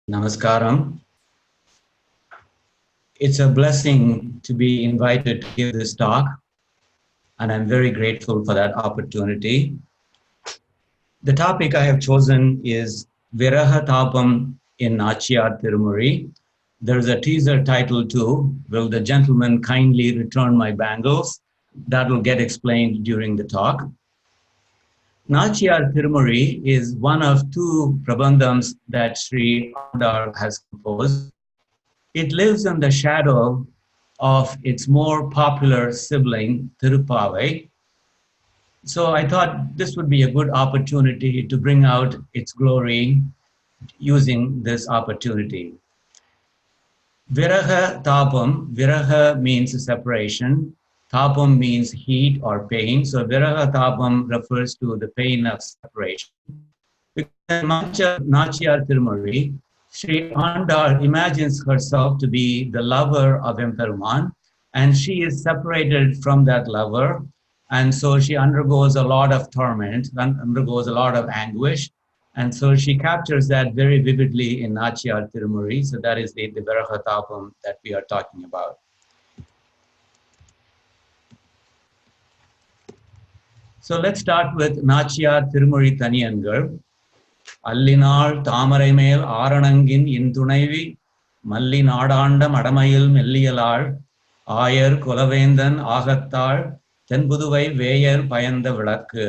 Namaskaram. It's a blessing to be invited to give this talk, and I'm very grateful for that opportunity. The topic I have chosen is Viraha tApam in nAchiyAr Tirumozhi. There's a teaser title too, Will the Gentleman Kindly Return My Bangles? That will get explained during the talk. nAchiyAr Tirumozhi is one of two Prabandhams that Sri Andal has composed. It lives in the shadow of its more popular sibling, Tirupavai. So I thought this would be a good opportunity to bring out its glory using this opportunity. Viraha tApam, viraha means separation, tApam means heat or pain. So viraha tApam refers to the pain of separation. Because in much of nAchiyAr Tirumozhi, Sri Andal imagines herself to be the lover of emperumAn, and she is separated from that lover, and so she undergoes a lot of torment, undergoes a lot of anguish, and so she captures that very vividly in nAchiyAr Tirumozhi. So that is the viraha tApam that we are talking about. So let's start with nAchiyAr Tirumozhi Thaniyangal. அல்லினாள் தாமரை மேல் ஆரணங்கின் இன்துணைவி மல்லி நாடாண்ட மடமையில் மெல்லியலாள் ஆயர் குலவேந்தன் ஆகத்தாள் தென்புதுவை wear பயந்த விளக்கு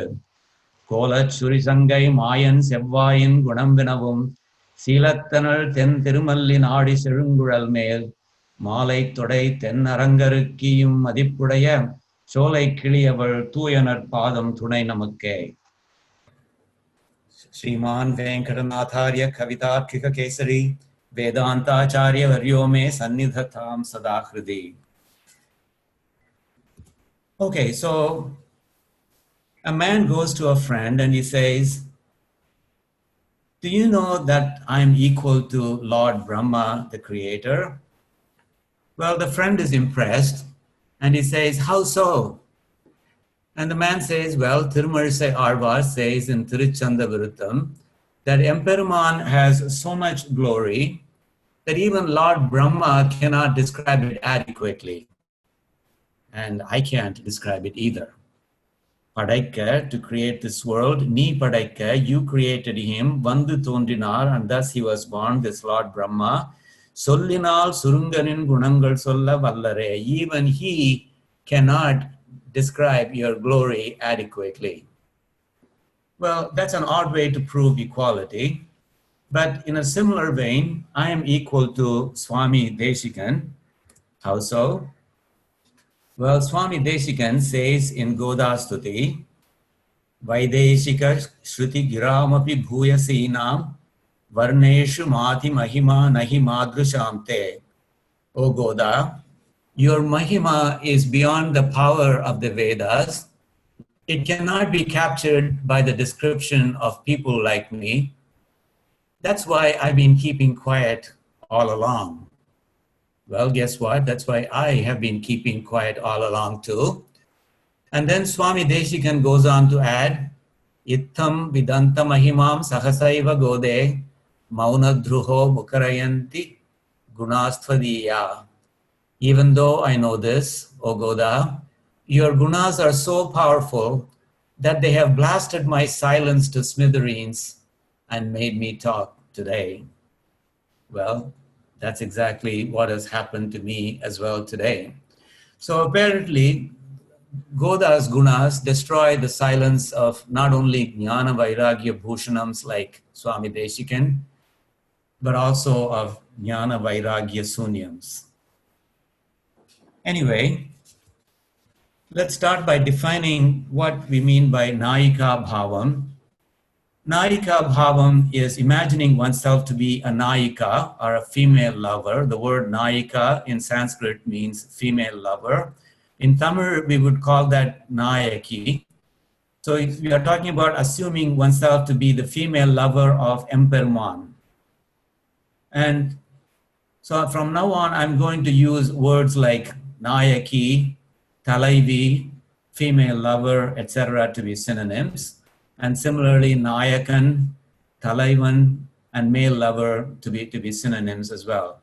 கோலச் சுரிசங்கை மாயன் செவ்வாயின் குணம் வினவும் சீலத்தனள் தென் திருமல்லி நாடி செழுங்குழல் மேல் மாலை தொடை தென் அரங்கருக்கியும் மதிப்புடைய சோலை கிளியவள் தூயனர் பாதம் துணை நமக்கே. Sriman Venkatanatharya Kavitarkika Kesari Vedantacharya Varyome Sannidhatam Sadahridi. Okay, so a man goes to a friend and he says, do you know that I'm equal to Lord Brahma, the creator? Well, the friend is impressed and he says, how so? And the man says, well, Tirumozhi Arvar says in Tiruchanda Viruttam that emperumAn has so much glory that even Lord Brahma cannot describe it adequately. And I can't describe it either. Padaika, to create this world, ni padaika, you created him, vandu thondinar, and thus he was born, this Lord Brahma. Sollinal surunganin gunangal solla vallare, even he cannot describe your glory adequately. Well, that's an odd way to prove equality. But in a similar vein, I am equal to Swami Deshikan. How so? Well, Swami Deshikan says in Godastuti, Vaideshika Shruti Giramapi Bhuyasinam Varneshu Mati Mahima Nahi Madrushamte. O Goda, your Mahima is beyond the power of the Vedas. It cannot be captured by the description of people like me. That's why I've been keeping quiet all along. Well, guess what? That's why I have been keeping quiet all along too. And then Swami Deshikan goes on to add, Ittham Vidanta Mahimam Sahasaiva Gode Mauna Druho Mukarayanti Gunastvadiya. Even though I know this, O Goda, your gunas are so powerful that they have blasted my silence to smithereens and made me talk today. Well, that's exactly what has happened to me as well today. So apparently, Goda's gunas destroy the silence of not only Jnana Vairagya Bhushanams like Swami Deshikan, but also of Jnana Vairagya Sunyams. Anyway, let's start by defining what we mean by Nayika Bhavam. Nayika Bhavam is imagining oneself to be a Nayika or a female lover. The word Nayika in Sanskrit means female lover. In Tamil, we would call that Nayaki. So if we are talking about assuming oneself to be the female lover of emperumAn. And so from now on, I'm going to use words like Nayaki, Talaivi, female lover, etc. to be synonyms. And similarly, Nayakan, Talaivan, and male lover to be synonyms as well.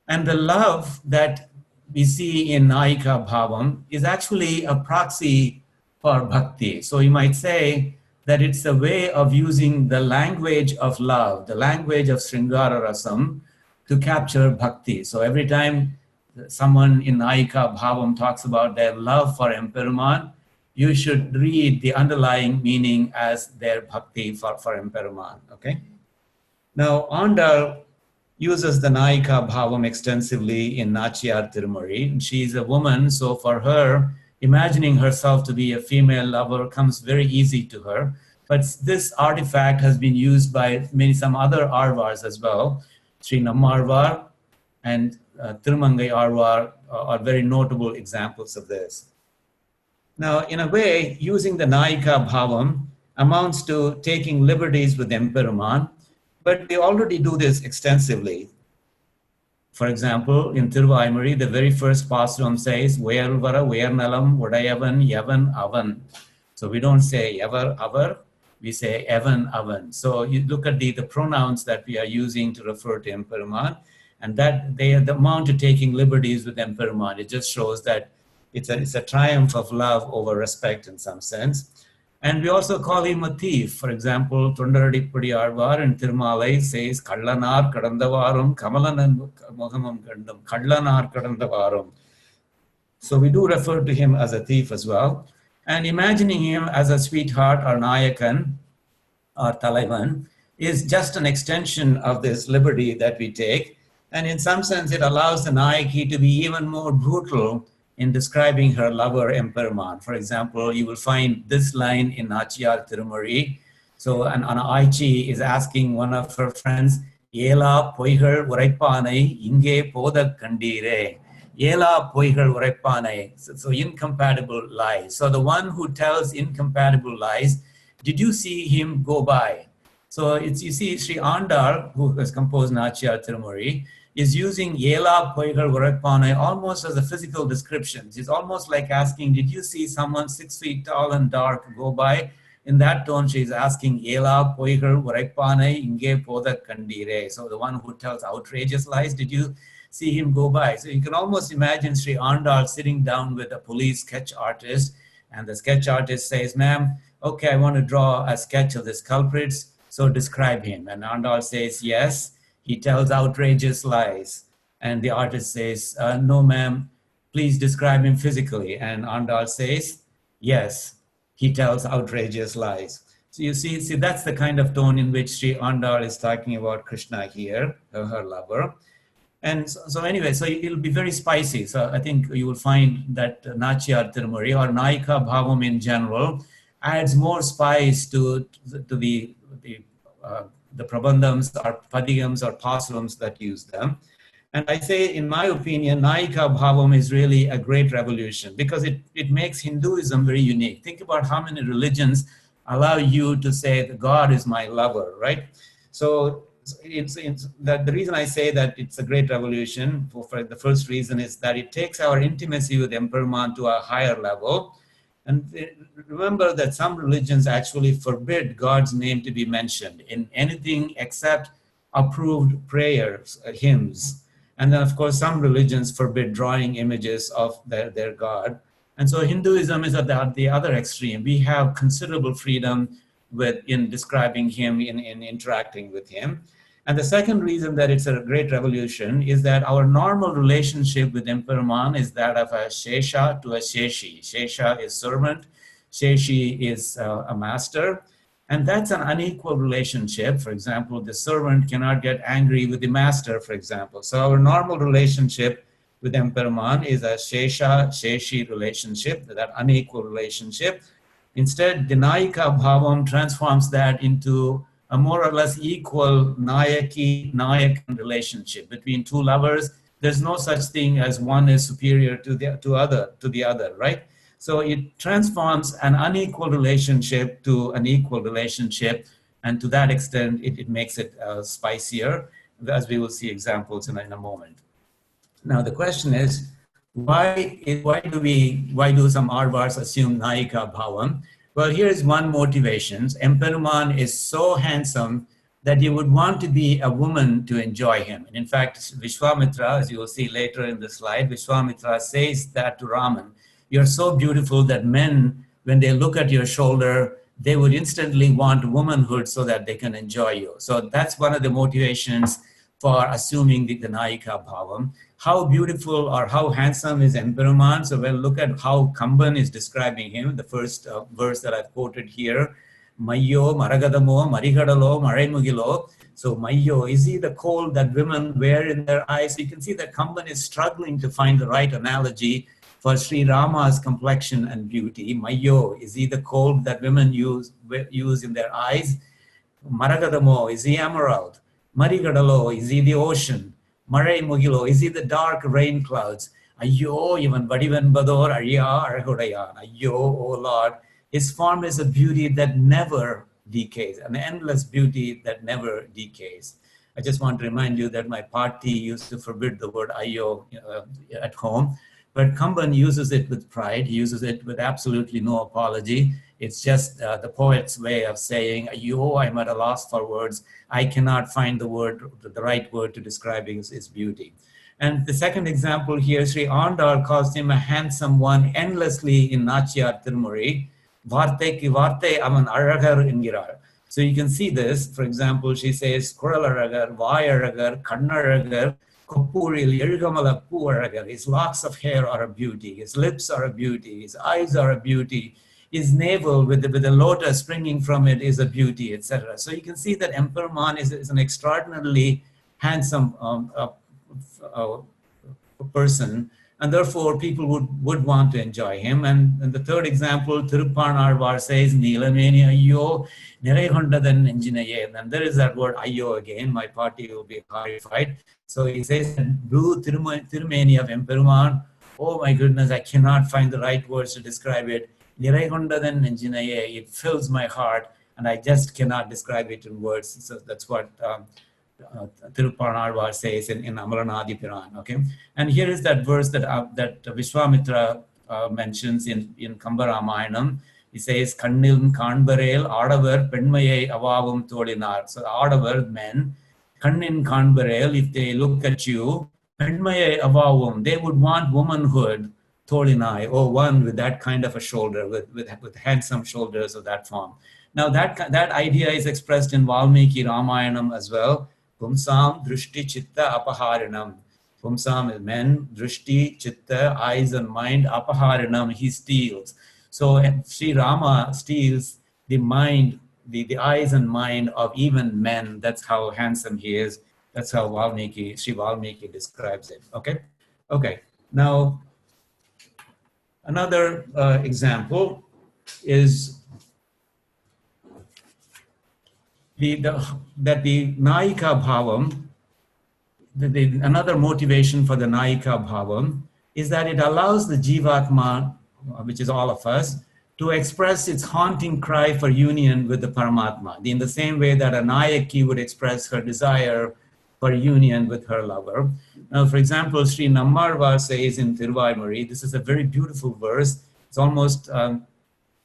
And the love that we see in Naika Bhavam is actually a proxy for bhakti. So you might say that it's a way of using the language of love, the language of Sringara Rasam, to capture bhakti. So every time someone in Naika Bhavam talks about their love for emperumAn, you should read the underlying meaning as their bhakti for emperumAn. Okay? Now, Andal uses the Naika Bhavam extensively in nAchiyAr Tirumozhi. She is a woman, so for her, imagining herself to be a female lover comes very easy to her. But this artifact has been used by some other Arvars as well. Sri Nammarvar and Tirumangai Arvar are very notable examples of this. Now, in a way, using the Naika Bhavam amounts to taking liberties with emperumAn, but we already do this extensively. For example, in Thiruvaimuri, the very first pasuram says, Vayarvara, Vayarnalam, Vadayavan, Yavan, Avan. So we don't say Yavar, Avar, we say Evan, Avan. So you look at the pronouns that we are using to refer to emperumAn, and that they amount to taking liberties with emperumAn. It just shows that it's a triumph of love over respect in some sense. And we also call him a thief. For example, Thundaradipudi Arvar in Tirumalai says, Kallanar Kadandavarum, Kamalan Mohamam Gandam, Kallanar Kadandavarum. So we do refer to him as a thief as well. And imagining him as a sweetheart or Nayakan or Talaivan is just an extension of this liberty that we take. And in some sense, it allows the Nayaki to be even more brutal in describing her lover, emperumAn. For example, you will find this line in nAchiyAr Tirumozhi. So an Aichi is asking one of her friends, Yela poigal uraipanai inge poda kandire. Yela poigal uraipanai. So incompatible lies. So the one who tells incompatible lies, did you see him go by? So you see Sri Andal, who has composed nAchiyAr Tirumozhi, is using Yela Poigal Varakpanai almost as a physical description. It's almost like asking, did you see someone 6 feet tall and dark go by? In that tone, she's asking, Yela Poigal Varakpanai Inge Poda Kandire. So the one who tells outrageous lies, did you see him go by? So you can almost imagine Sri Andal sitting down with a police sketch artist, and the sketch artist says, ma'am, okay, I want to draw a sketch of this culprits, so describe him. And Andal says, yes. He tells outrageous lies. And the artist says, no, ma'am, please describe him physically. And Andal says, yes, he tells outrageous lies. So you see, that's the kind of tone in which Sri Andal is talking about Krishna here, her lover. And so anyway, so it'll be very spicy. So I think you will find that nAchiyAr Tirumozhi or Naika Bhavam in general adds more spice to the Prabandhams or Padigams or Pasurams that use them. And I say, in my opinion, Naika Bhavam is really a great revolution because it makes Hinduism very unique. Think about how many religions allow you to say that God is my lover, right? So the reason I say that it's a great revolution, for the first reason is that it takes our intimacy with emperumAn to a higher level. And remember that some religions actually forbid God's name to be mentioned in anything except approved prayers, hymns. And then, of course, some religions forbid drawing images of their God. And so Hinduism is at the other extreme. We have considerable freedom in describing him, in interacting with him. And the second reason that it's a great revolution is that our normal relationship with emperumAn is that of a Shesha to a Sheshi. Shesha is servant, Sheshi is a master, and that's an unequal relationship. For example, the servant cannot get angry with the master, for example. So our normal relationship with emperumAn is a Shesha-Sheshi relationship, that unequal relationship. Instead, the Naika Bhavam transforms that into a more or less equal Nayakan relationship between two lovers. There's no such thing as one is superior to the other, right? So it transforms an unequal relationship to an equal relationship, and to that extent, it makes it spicier, as we will see examples in a moment. Now the question is, why do some Arvars assume Naika Bhavam? Well, here's one motivation. EmperumAn is so handsome that you would want to be a woman to enjoy him. And in fact, Vishwamitra, as you will see later in the slide, Vishwamitra says that to Raman, you're so beautiful that men, when they look at your shoulder, they would instantly want womanhood so that they can enjoy you. So that's one of the motivations for assuming the Nayika Bhavam. How beautiful or how handsome is emperumAn? So we'll look at how Kamban is describing him, the first verse that I've quoted here. Mayyo, Maragadamo, Marigadalo, Maraimugilo. So Mayyo, is he the coal that women wear in their eyes? So you can see that Kamban is struggling to find the right analogy for Sri Rama's complexion and beauty. Mayyo, is he the coal that women use in their eyes? Maragadamo, is he emerald? Marigadalo, is he the ocean? Marai Mugilo, is he the dark rain clouds? Ayyo, even Vadivan Bador, Arya, Arahudayan. Ayyo, O Lord, his form is a beauty that never decays, an endless beauty that never decays. I just want to remind you that my party used to forbid the word Ayyo at home, but Kamban uses it with pride. He uses it with absolutely no apology. It's just the poet's way of saying, Ayyo, I'm at a loss for words. I cannot find the right word to describe his beauty. And the second example here, Sri Andal calls him a handsome one endlessly in nAchiyAr Tirumozhi. Varteki varte avan aragar engirar. So you can see this. For example, she says, Kural aragar, Vai aragar, Kannaragar, Koppuril, Irgamala Pu aragar. His locks of hair are a beauty. His lips are a beauty. His eyes are a beauty. His navel with the lotus springing from it is a beauty, etc. So you can see that emperumAn is an extraordinarily handsome person, and therefore people would want to enjoy him. And the third example, Tiruppanarvar says, Nilameni Ayyo, Nirehondadan Enjinaye. And there is that word Ayyo again. My party will be horrified. So he says, blue Tirumeni of emperumAn. Oh my goodness, I cannot find the right words to describe it. Nirehondadan Enjinaye. It fills my heart, and I just cannot describe it in words. So that's what Tiruppanarvar says in Amaranadi Piran. Okay, and here is that verse that Vishwamitra mentions in Kambaramayana. He says, Kannil Kanbarel Adavar Penmaye Avavum Tolinar. So Adavar, men, Kannin Kanbarel, if they look at you, Penmaye Avavum, they would want womanhood. Tolinai, or one with that kind of a shoulder, with handsome shoulders of that form. Now that idea is expressed in Valmiki Ramayanam as well. Pumsam drishti chitta apaharinam. Pumsam is men, drishti chitta, eyes and mind, apaharinam, he steals. So Sri Rama steals the mind, the eyes and mind of even men. That's how handsome he is. That's how Sri Valmiki describes it. Okay. Now, another example is that the Nayika Bhavam, another motivation for the Nayika Bhavam is that it allows the Jivatma, which is all of us, to express its haunting cry for union with the Paramatma, in the same way that a Nayaki would express her desire for union with her lover. Now, for example, Sri Nammarvar says in Thiruvaimuri, this is a very beautiful verse. It's almost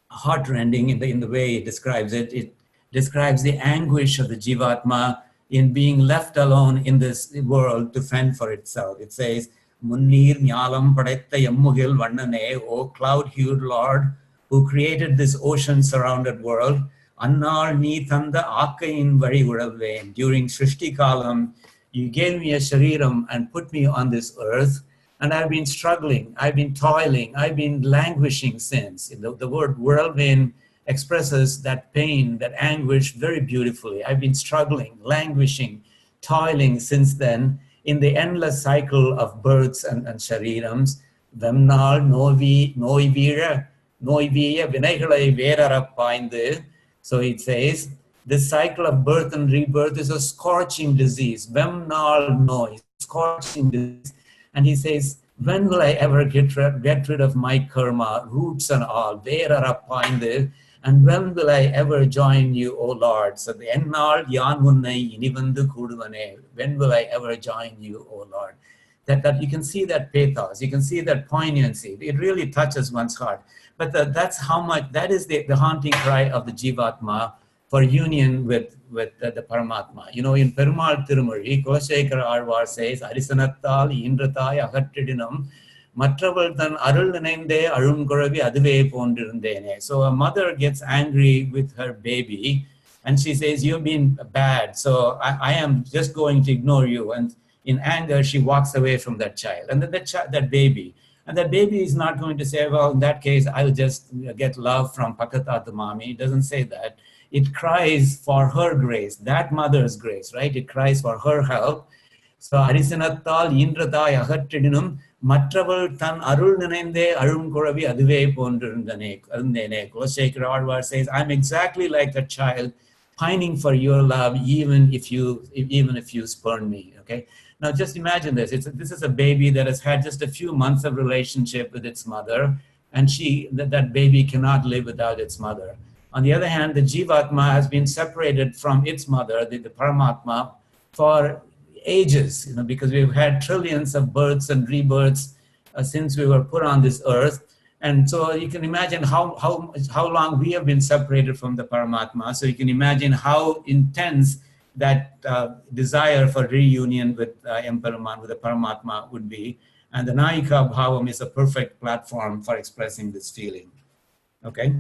heartrending in the way it describes it. It describes the anguish of the Jivatma in being left alone in this world to fend for itself. It says, Munnir Nyalam Padetta Yammugil Vannane, O cloud-hued Lord, who created this ocean-surrounded world, Annar Ni Thanda Akkayin Vari Udalvain. During Srishti Kalam, you gave me a shariram and put me on this earth, and I've been struggling, I've been toiling, I've been languishing since. The word whirlwind expresses that pain, that anguish very beautifully. I've been struggling, languishing, toiling since then in the endless cycle of births and sharirams. Vemnal noivira vinaigalai verarappaindu. So it says, this cycle of birth and rebirth is a scorching disease. Vemnal no, scorching disease. And he says, when will I ever get rid of my karma, roots and all? Verarappaindu. And when will I ever join you, O Lord? So the ennal yan munnai inivandu kuduvane. When will I ever join you, O Lord? That you can see that pathos, you can see that poignancy. It really touches one's heart. But that's how much, that is the haunting cry of the Jivatma for union with the Paramatma. You know, in Perumal Tirumozhi, Kulasekara Alvar says, Arisanattal Indrathai Agatridinam Matraval than Arul Nende Arun Goravi Adve Pondirundene. So a mother gets angry with her baby and she says, you've been bad, so I am just going to ignore you. And in anger, she walks away from that child. And then that baby. And that baby is not going to say, well, in that case, I'll just get love from Pakata Mami. It doesn't say that. It cries for her grace, that mother's grace, right? It cries for her help. So, Arisanattal Indrathai Agatridinum Matraval Tan Arul Nanende Arun Koravi Adve Pondurundane. Kulasekara Alvar says, I'm exactly like a child pining for your love, even if you spurn me. Okay. Now, just imagine this. This is a baby that has had just a few months of relationship with its mother, and that baby cannot live without its mother. On the other hand, the Jivatma has been separated from its mother, the Paramatma, for ages, you know, because we've had trillions of births and rebirths since we were put on this earth. And so you can imagine how long we have been separated from the Paramatma. So you can imagine how intense that desire for reunion with emperumAn, with the Paramatma would be. And the nAchiyAr Bhavam is a perfect platform for expressing this feeling. Okay?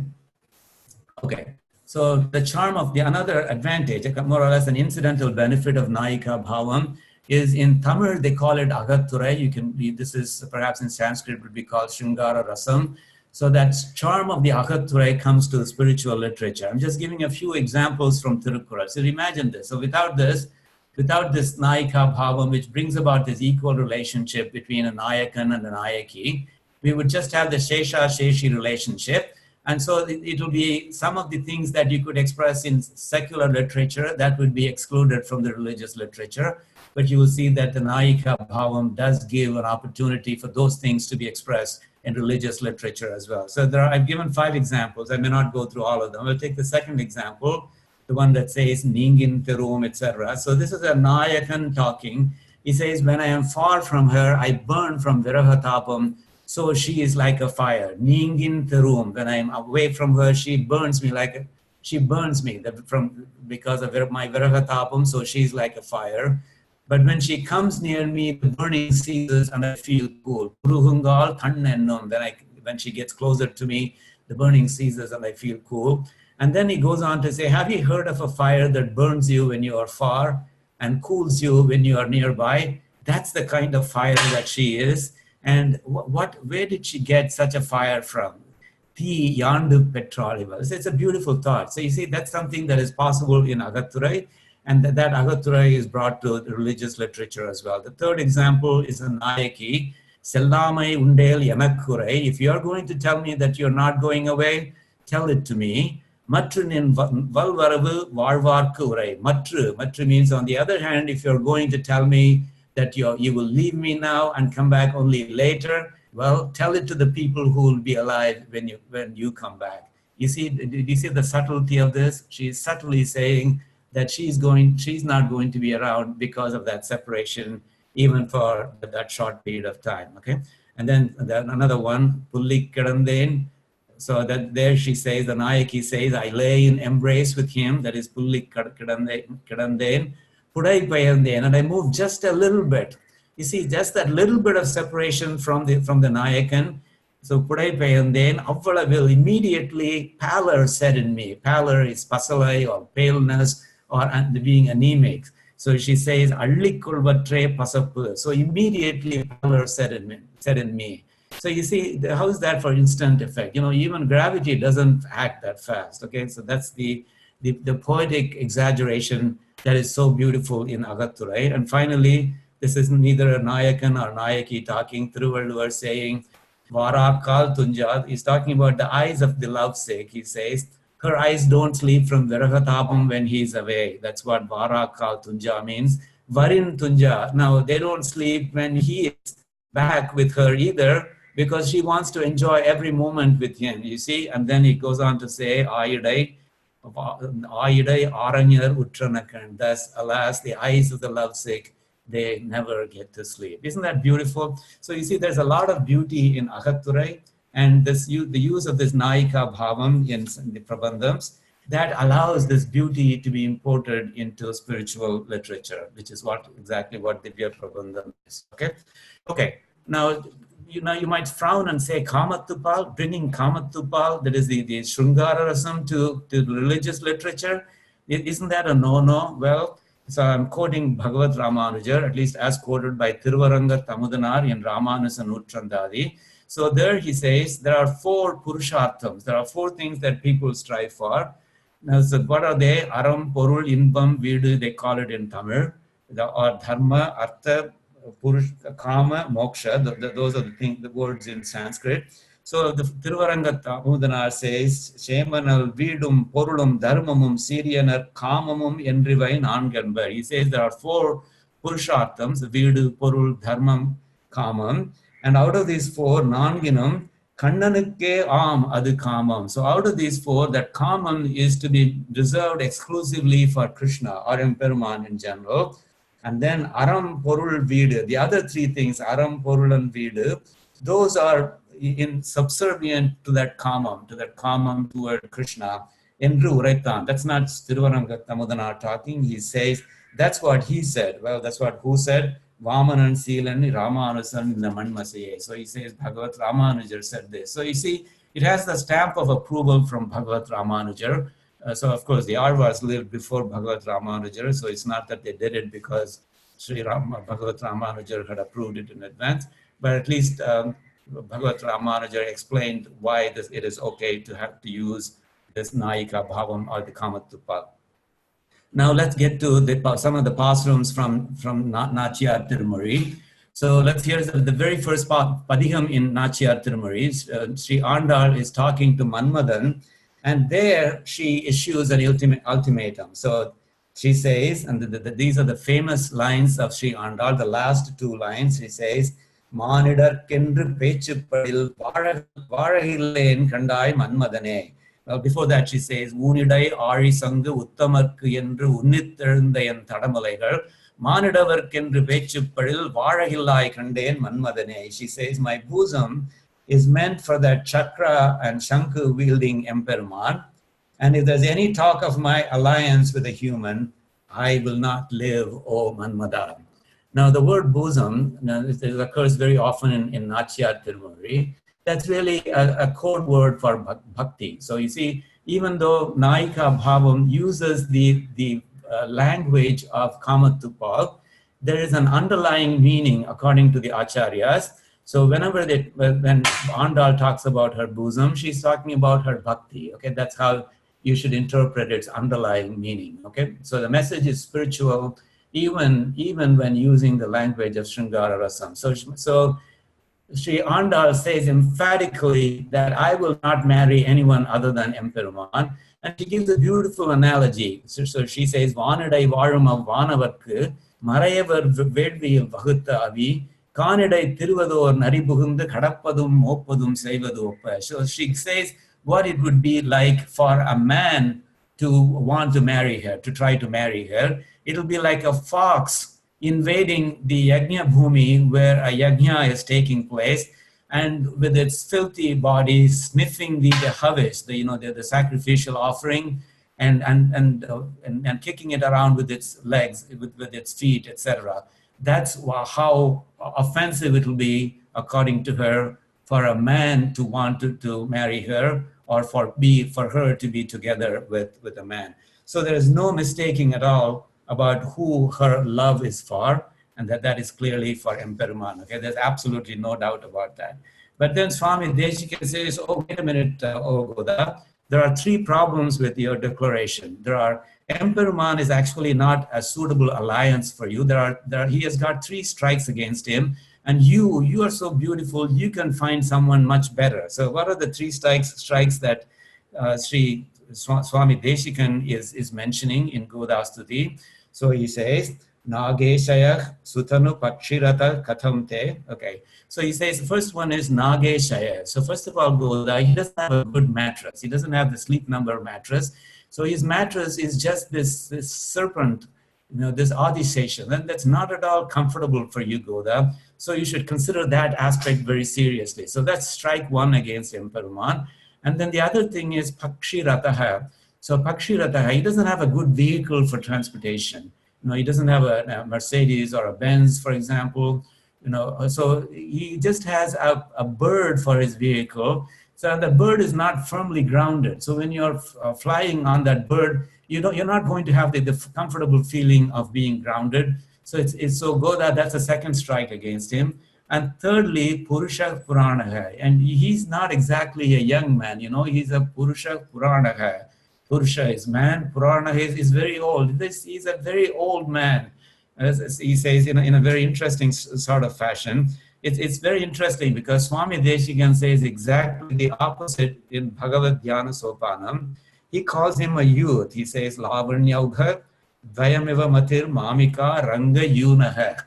Okay. So the charm of another advantage, more or less an incidental benefit of nAchiyAr Bhavam, is in Tamil, they call it Agatturai. This is perhaps in Sanskrit would be called Shringara Rasam. So that charm of the Agatturai comes to the spiritual literature. I'm just giving a few examples from Tirukkural. So imagine this. So without this nAchiyAr Bhavam, which brings about this equal relationship between a Nayakan and a Nayaki, we would just have the Shesha-Sheshi relationship. And so it will be some of the things that you could express in secular literature that would be excluded from the religious literature. But you will see that the nAchiyAr Bhavam does give an opportunity for those things to be expressed in religious literature as well. So I've given 5 examples. I may not go through all of them. I'll take the second example, the one that says Ningin Terum, etc. So this is a Nayakan talking. He says, when I am far from her, I burn from viraha tApam. So she is like a fire. Ningin Terum. When I am away from her, she burns me because of my viraha tApam. So she's like a fire. But when she comes near me, the burning ceases and I feel cool. When she gets closer to me, the burning ceases and I feel cool. And then he goes on to say, have you heard of a fire that burns you when you are far and cools you when you are nearby? That's the kind of fire that she is. And where did she get such a fire from? Ti yandu petrolival. It's a beautiful thought. So you see, that's something that is possible in Agatturai. And that Agatturai is brought to the religious literature as well. The third example is a Nayaki. Sellamai undel yanakkurai. If you're going to tell me that you're not going away, tell it to me. Matru nin valvaravu varvarku urai. Matru means, on the other hand, if you're going to tell me that you will leave me now and come back only later, well, tell it to the people who will be alive when you come back. You see, did you see the subtlety of this? She's subtly saying that she's not going to be around because of that separation, even for that short period of time. Okay, and then another one, Pullik Kadanden. So that there she says, the Nayaki says, I lay in embrace with him. That is Pullik Kadanden, Pudai Payanden, and I move just a little bit. You see, just that little bit of separation from the Nayakan. So Pudai Payanden, Avvala will immediately pallor set in me. Pallor is pasalai or paleness, or being anemic. So she says, Allikulvatre pasapu. So immediately pallor set in me. So you see, how is that for instant effect? You know, even gravity doesn't act that fast. Okay, so that's the poetic exaggeration that is so beautiful in Agatturai. And finally, this is neither a Nayakan or Nayaki talking. Thiruvalluvar saying, Varakal Tunja. He's talking about the eyes of the lovesick. He says, her eyes don't sleep from viraha tApam when he's away. That's what Varakal Tunja means. Varin Tunja. Now, they don't sleep when he is back with her either, because she wants to enjoy every moment with him, you see. And then he goes on to say, Ayidai Aranyar Utranakan. Thus, alas, the eyes of the lovesick, they never get to sleep. Isn't that beautiful? So you see, there's a lot of beauty in Agatturai. And the use of this nAchiyAr Bhavam in the Prabandhams that allows this beauty to be imported into spiritual literature, which is exactly what Divya Prabandham is. Okay. Now you might frown and say Kamatupal, bringing Kamatupal, that is the Shrungara Rasam to religious literature. Isn't that a no-no? Well, so I'm quoting Bhagavad Ramanujar, at least as quoted by Tiruvaranga Tamudanar in Ramanuja Nutrandadi. So there he says there are 4 purusharthams. There are 4 things that people strive for. Now, so what are they? Aram, Porul, Inbam, Vidu, they call it in Tamil. Or Dharma, Artha, Purush, Kama, Moksha. Those are the words in Sanskrit. So the Tiruvaranga Tamudanar says, Shemanal, Vidum, Porulum, Dharmamum, Siriyanar, Kamamum, Endrivai, Nanganbar. He says there are 4 Purusharthams, Vidu, Porul, Dharmam, Kamam. And out of these 4, Nanginam, Kandanukke Am Adu Kamam. So out of these 4, that Kamam is to be reserved exclusively for Krishna or emperumAn in general. And then Aram, Porul, Vidu. The other 3 things, Aram, Porul, and Vidu, those are subservient to that kamam toward Krishna. Endru Uraitan. That's not Tiruvaranga Tamudanar talking. He says, that's what he said. Well, that's what who said? Vamanan Seelan Ramanujan in the Manmasaye. So he says Bhagavat Ramanujar said this. So you see, it has the stamp of approval from Bhagavat Ramanujar. So of course the Arvas lived before Bhagavat Ramanujar. So it's not that they did it because Bhagavat Ramanujar had approved it in advance, but at least Bhagavat Ramanujar explained why it is okay to have to use this Nayika Bhavam or the Kamatupal. Now let's get to some of the pasrams from nAchiyAr Tirumozhi. So let's hear the very first padiham in nAchiyAr Tirumozhi. Sri Andal is talking to Manmadan, and there she issues an ultimatum. So she says, and these are the famous lines of Sri Andal, the last 2 lines. She says, Manidarkendru pechupadil varahillen kandai manmadane. Well, before that she says, Unidai Ari Sangu Uttamarku Yendru Unnitherundayan Tadamalaigal, Manidavarkendru pechupadil varahillai kandeen manmadane. She says, my bosom is meant for that chakra and shanku wielding emperumAn. And if there's any talk of my alliance with a human, I will not live, O Manmada. Now, the word bosom, it occurs very often in nAchiyAr Tirumozhi. That's really a code word for bhakti. So you see, even though Nayika Bhavam uses the language of Kamatupal, there is an underlying meaning according to the Acharyas. So when Andal talks about her bosom, she's talking about her bhakti. Okay, that's how you should interpret its underlying meaning. Okay, so the message is spiritual, even when using the language of Sringara Rasam. So Sri Andal says emphatically that I will not marry anyone other than emperumAn, and she gives a beautiful analogy. So she says, Vanadai varuma vanavarku marayavar vedvi vahutta avi kanidai tiruvador naribugundu kadappadum moppadum seivadu oppa. So she says what it would be like for a man to want to marry her, to try to marry her. It'll be like a fox invading the yajna bhumi where a yajna is taking place, and with its filthy body sniffing the havish, the sacrificial offering, and kicking it around with its legs, with its feet, etc. That's how offensive it will be, according to her, for a man to want to marry her, or for her to be together with a man. So there is no mistaking at all about who her love is for, and that is clearly for emperumAn. Okay, there's absolutely no doubt about that. But then Swami Deshika says, oh, wait a minute, oh Goda, there are 3 problems with your declaration. emperumAn is actually not a suitable alliance for you. He has got 3 strikes against him, and you are so beautiful, you can find someone much better. So what are the 3 strikes that Sri Swami Deshikan is mentioning in Godastuti? So he says, Nageshaya Sutanu Pakshirata Katamte. Okay. So he says the first one is Nageshaya. So first of all, Goda, he doesn't have a good mattress. He doesn't have the sleep number mattress. So his mattress is just this serpent, this Adisesha. Then that's not at all comfortable for you, Goda. So you should consider that aspect very seriously. So that's strike 1 against emperumAn. And then the other thing is Pakshirataha. So Pakshirata, he doesn't have a good vehicle for transportation. He doesn't have a Mercedes or a Benz, for example. So he just has a bird for his vehicle. So the bird is not firmly grounded. So when you're flying on that bird, you're not going to have the comfortable feeling of being grounded. So it's so Goda, that's a second strike against him. And thirdly, Purusha Puranaha. And he's not exactly a young man, he's a Purusha Puranaha. Purusha is man, Purana is very old. He's a very old man, as he says in a very interesting sort of fashion. It's very interesting because Swami Deshikan says exactly the opposite in Bhagavad Dhyana Sopanam. He calls him a youth. He says, Lavarnyaugha, Dvayamiva Matir Mamika Ranga Yunaha.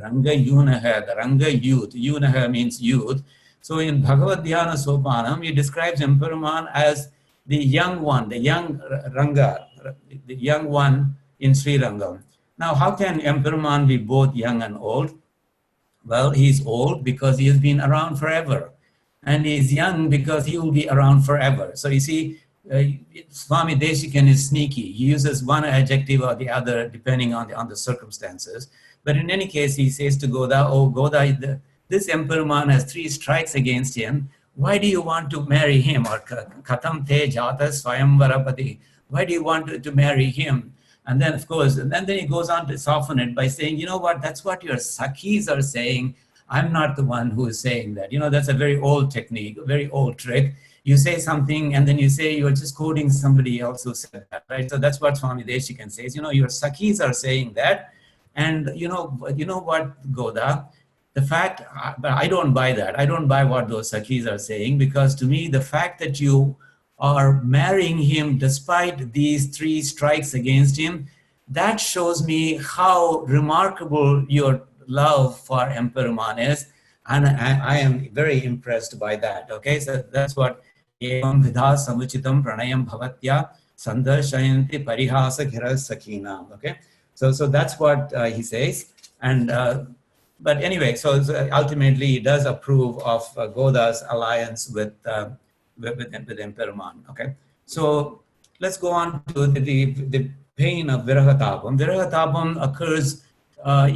Ranga Yunaha, the Ranga youth. Yunaha means youth. So in Bhagavad Dhyana Sopanam, he describes emperumAn as the young one, the young Ranga, the young one in Sri Rangam. Now, how can emperumAn be both young and old? Well, he's old because he has been around forever. And he's young because he will be around forever. So you see, Swami Deshikan is sneaky. He uses one adjective or the other depending on the circumstances. But in any case, he says to Goda, oh, Goda, this emperumAn has 3 strikes against him. Why do you want to marry him? Or Katam te jata swayamvarapati. Why do you want to marry him? And then, of course, and then he goes on to soften it by saying, you know what, that's what your Sakhis are saying. I'm not the one who is saying that. That's a very old technique, a very old trick. You say something and then you say you're just quoting somebody else who said that, right? So that's what Swami Deshikan says. Your Sakhis are saying that. And you know what, Goda? The fact, but I don't buy that. I don't buy what those Sakhis are saying, because to me, the fact that you are marrying him despite these 3 strikes against him, that shows me how remarkable your love for emperumAn is. And I am very impressed by that. Okay, so that's what evam vidha samuchitam pranayam bhavatya sandarshayanti parihasa ghira sakina. Okay, so that's what he says. And but anyway, so ultimately he does approve of Goda's alliance with emperumAn. Okay, so let's go on to the pain of viraha tApam. Viraha tApam occurs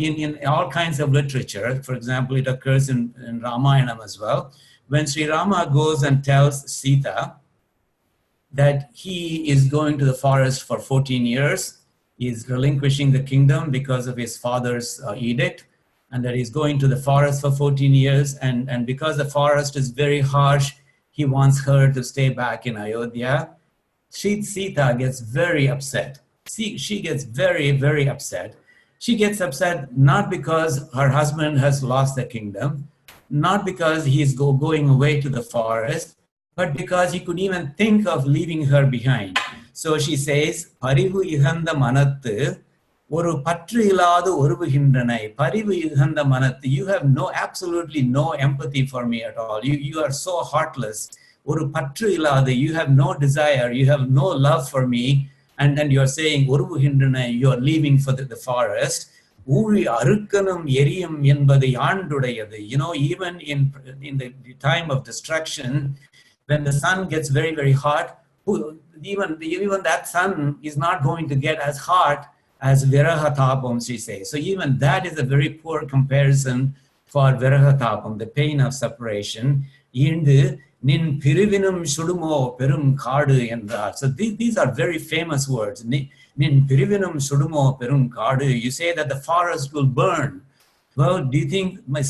in all kinds of literature. For example, it occurs in Ramayanam as well. When Sri Rama goes and tells Sita that he is going to the forest for 14 years, he is relinquishing the kingdom because of his father's edict, and that he's going to the forest for 14 years. And because the forest is very harsh, he wants her to stay back in Ayodhya. Sita gets very upset. She gets very, very upset. She gets upset not because her husband has lost the kingdom, not because he's going away to the forest, but because he could even think of leaving her behind. So she says, Parivu ihanda manattu, oru patru iladu oruvuhindanai. Parivu ihanda manattu. You have absolutely no empathy for me at all. You are so heartless. Oru patru iladu. You have no desire. You have no love for me. And then you're saying, you're leaving for the forest. Even in the time of destruction, when the sun gets very, very hot, even that sun is not going to get as hot as viraha tApam, she says. So even that is a very poor comparison for viraha tApam, the pain of separation. Nin pirivinum sudumo perum kaadu endar. So these are very famous words. Nin pirivinum sudumo perum kaadu. You say that the forest will burn. Well, do you think the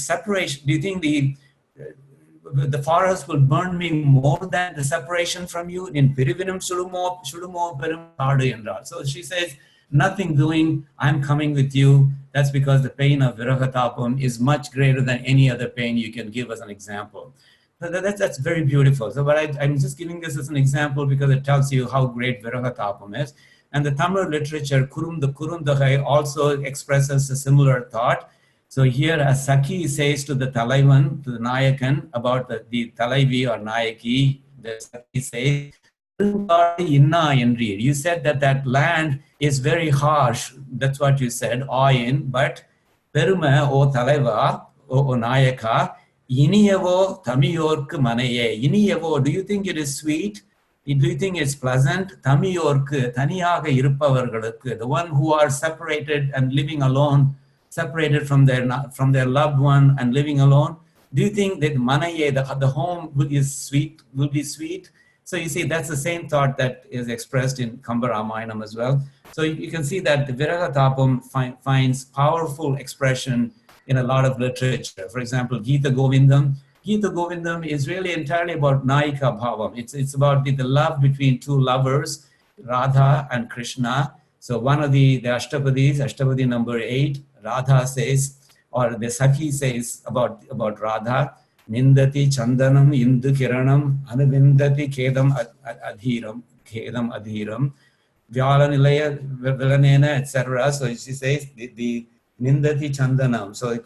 forest will burn me more than the separation from you? Nin pirivinum sudumo perum kaadu endar. So she says, nothing doing, I'm coming with you. That's because the pain of viraha tApam is much greater than any other pain you can give as an example. That's very beautiful. So, but I'm just giving this as an example because it tells you how great viraha tApam is. And the Tamil literature, the Kurundagai, also expresses a similar thought. So here a Sakhi says to the Talaivan, to the Nayakan, about the Talaivi or Nayaki, the Sakhi says, you said that land is very harsh. That's what you said, but Peruma o Talaiva o Nayaka, Iniyevo tamiyorku manaye. Iniyevo, do you think it is sweet? Do you think it's pleasant? Tamiyorku, taniyaga iruppavargalukku, the one who are separated and living alone, separated from their loved one and living alone. Do you think that manaye, the home will be sweet? So you see, that's the same thought that is expressed in Kamba Ramayanam as well. So you can see that the viraha tApam finds powerful expression in a lot of literature. For example, Gita Govindam. Gita Govindam is really entirely about Nayika Bhavam. It's about the love between two lovers, Radha and Krishna. So one of the Ashtapadis, Ashtapadi number 8, Radha says, or the Sakhi says about Radha, Nindati Chandanam Indu Kiranam Anuvindati Kedam Adhiram, Vyalanilaya Vilanena, etc. So she says, the Nindati Chandanam. So,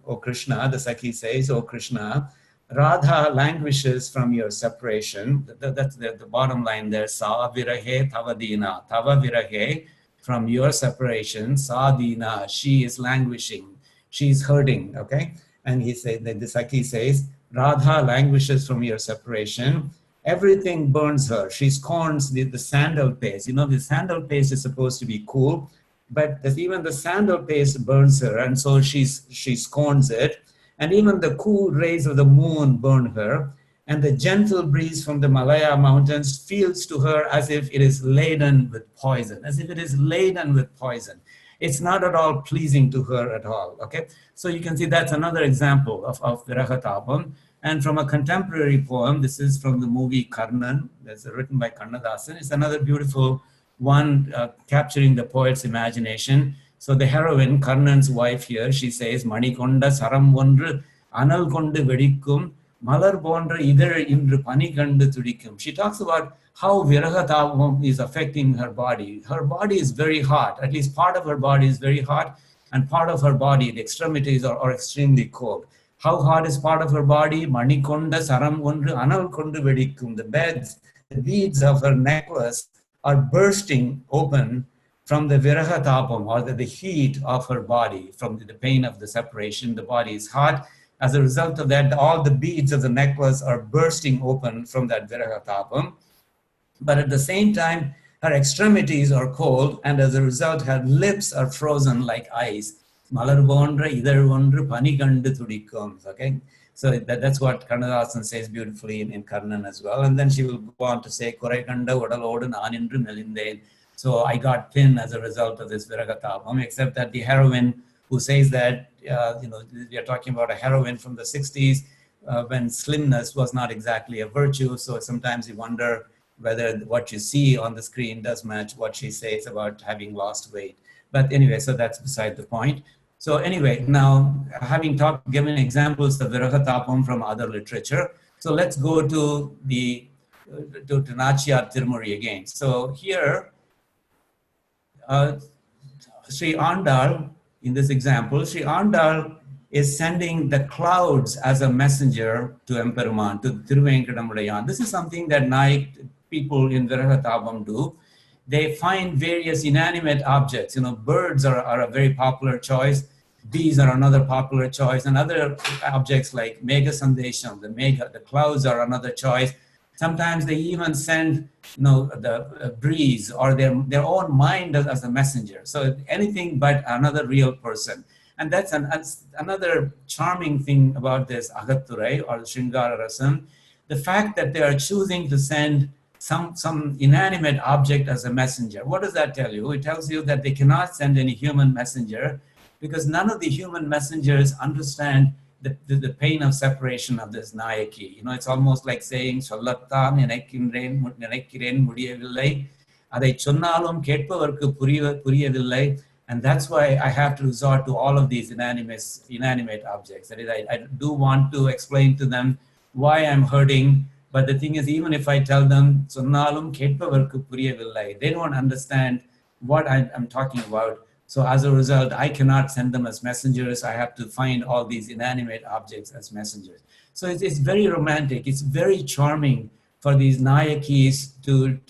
oh Krishna, the Sakhi says, oh Krishna, Radha languishes from your separation. That's the bottom line there. Sa virahe tavadina. Tava virahe, from your separation. Sa dina, she is languishing. She is hurting, okay? And he said that the Sakhi says, Radha languishes from your separation. Everything burns her. She scorns the sandal paste. You know, the sandal paste is supposed to be cool, but even the sandal paste burns her, and so she scorns it. And even the cool rays of the moon burn her, and the gentle breeze from the Malaya mountains feels to her as if it is laden with poison, as if it is laden with poison. It's not at all pleasing to her at all, okay? So you can see that's another example of viraha tApam. And from a contemporary poem, this is from the movie Karnan, that's written by Kannadasan. It's another beautiful one capturing the poet's imagination. So the heroine, Karnan's wife here, she says, Manikonda saram ondru anal kondu vedikkum, malar bondra idar indru pani kandu tudikum. She talks about how viraha tApam is affecting her body. Her body is very hot. At least part of her body is very hot, and part of her body, the extremities are extremely cold. How hot is part of her body? Manikonda saram ondru anal kondu vedikkum. The beads of her necklace are bursting open from the viraha tApam, or the heat of her body, from the pain of the separation. The body is hot. As a result of that, all the beads of the necklace are bursting open from that viraha tApam. But at the same time, her extremities are cold, and as a result, her lips are frozen like ice. Malar bondra idar ondru pani kandu tudikkum. Okay, so that's what Kannadasan says beautifully in Karnan as well. And then she will go on to say, Korai kanda odalodu naanindru melindhen. So I got thin as a result of this viraha tApam, except that the heroine who says that, we are talking about a heroine from the 60s when slimness was not exactly a virtue. So sometimes you wonder whether what you see on the screen does match what she says about having lost weight. But anyway, so that's beside the point. So anyway, now having given examples of viraha tApam from other literature, so let's go to nAchiyAr Tirumozhi again. So here, Sri Andal, in this example, Sri Andal is sending the clouds as a messenger to emperumAn, to Thiruvenkadamudaiyan. This is something that Naik people in viraha tApam do. They find various inanimate objects. You know, birds are a very popular choice. Bees are another popular choice, and other objects like Megha Sandesham, the clouds are another choice. Sometimes they even send, the breeze or their own mind as a messenger. So anything but another real person. And that's another charming thing about this Agatturai or Shringara Rasam. The fact that they are choosing to send some inanimate object as a messenger. What does that tell you? It tells you that they cannot send any human messenger, because none of the human messengers understand the pain of separation of this Nayaki. It's almost like saying, Sollattan ninaikkireen mudiyavillai, adai sonnalum ketpavarkku puriyavillai. And that's why I have to resort to all of these inanimate objects. That is, I do want to explain to them why I'm hurting. But the thing is, even if I tell them, Sonnalum ketpavarkku puriyavillai, they don't understand what I'm talking about. So as a result, I cannot send them as messengers. I have to find all these inanimate objects as messengers. So it's very romantic. It's very charming for these Nayakis to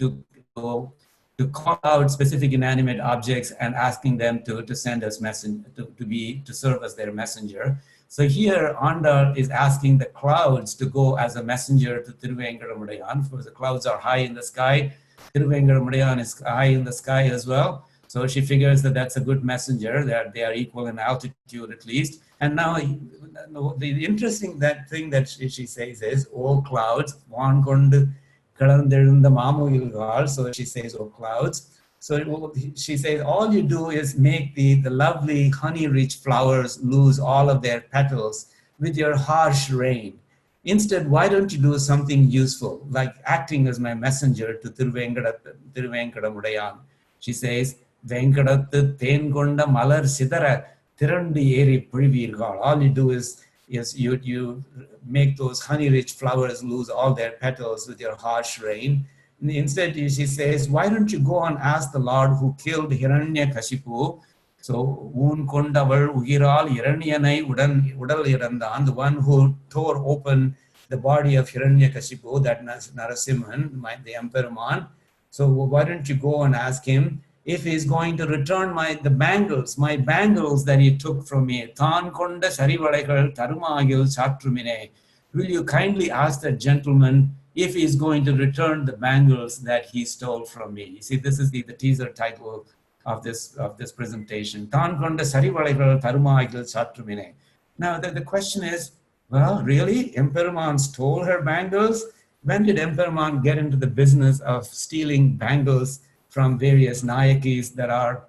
call out specific inanimate objects and asking them to send us to serve as their messenger. So here Andal is asking the clouds to go as a messenger to Tiruvenkaramudaiyan, because the clouds are high in the sky. Tiruvenkaramudaiyan is high in the sky as well. So she figures that that's a good messenger, that they are equal in altitude at least. And now the interesting thing that she says is, "O clouds, vaankondu kalandirunda maamuilgal." So she says, "O clouds." So she says, all you do is make the lovely honey-rich flowers lose all of their petals with your harsh rain. Instead, why don't you do something useful, like acting as my messenger to Tiruvenkaramudaiyan? She says, Venkadathu tenkonda malar sidara tirandi eri purivirgal. All you do is you make those honey-rich flowers lose all their petals with your harsh rain. Instead, she says, why don't you go and ask the Lord who killed Hiranyakashipu? So, Un Kondaval Ugiral Hiranyanai Udal Irandan, the one who tore open the body of Hiranyakashipu, that Narasimhan, the emperumAn. So, why don't you go and ask him if he's going to return my bangles that he took from me? Than Konda Sarivalekal Tarumagil Chatrumine. Will you kindly ask that gentleman if he's going to return the bangles that he stole from me? You see, this is the teaser title of this presentation. Than konda sarivalaigal tharumagil satrumine. Now the question is, well, really, emperumAn stole her bangles? When did emperumAn get into the business of stealing bangles from various nayakis that are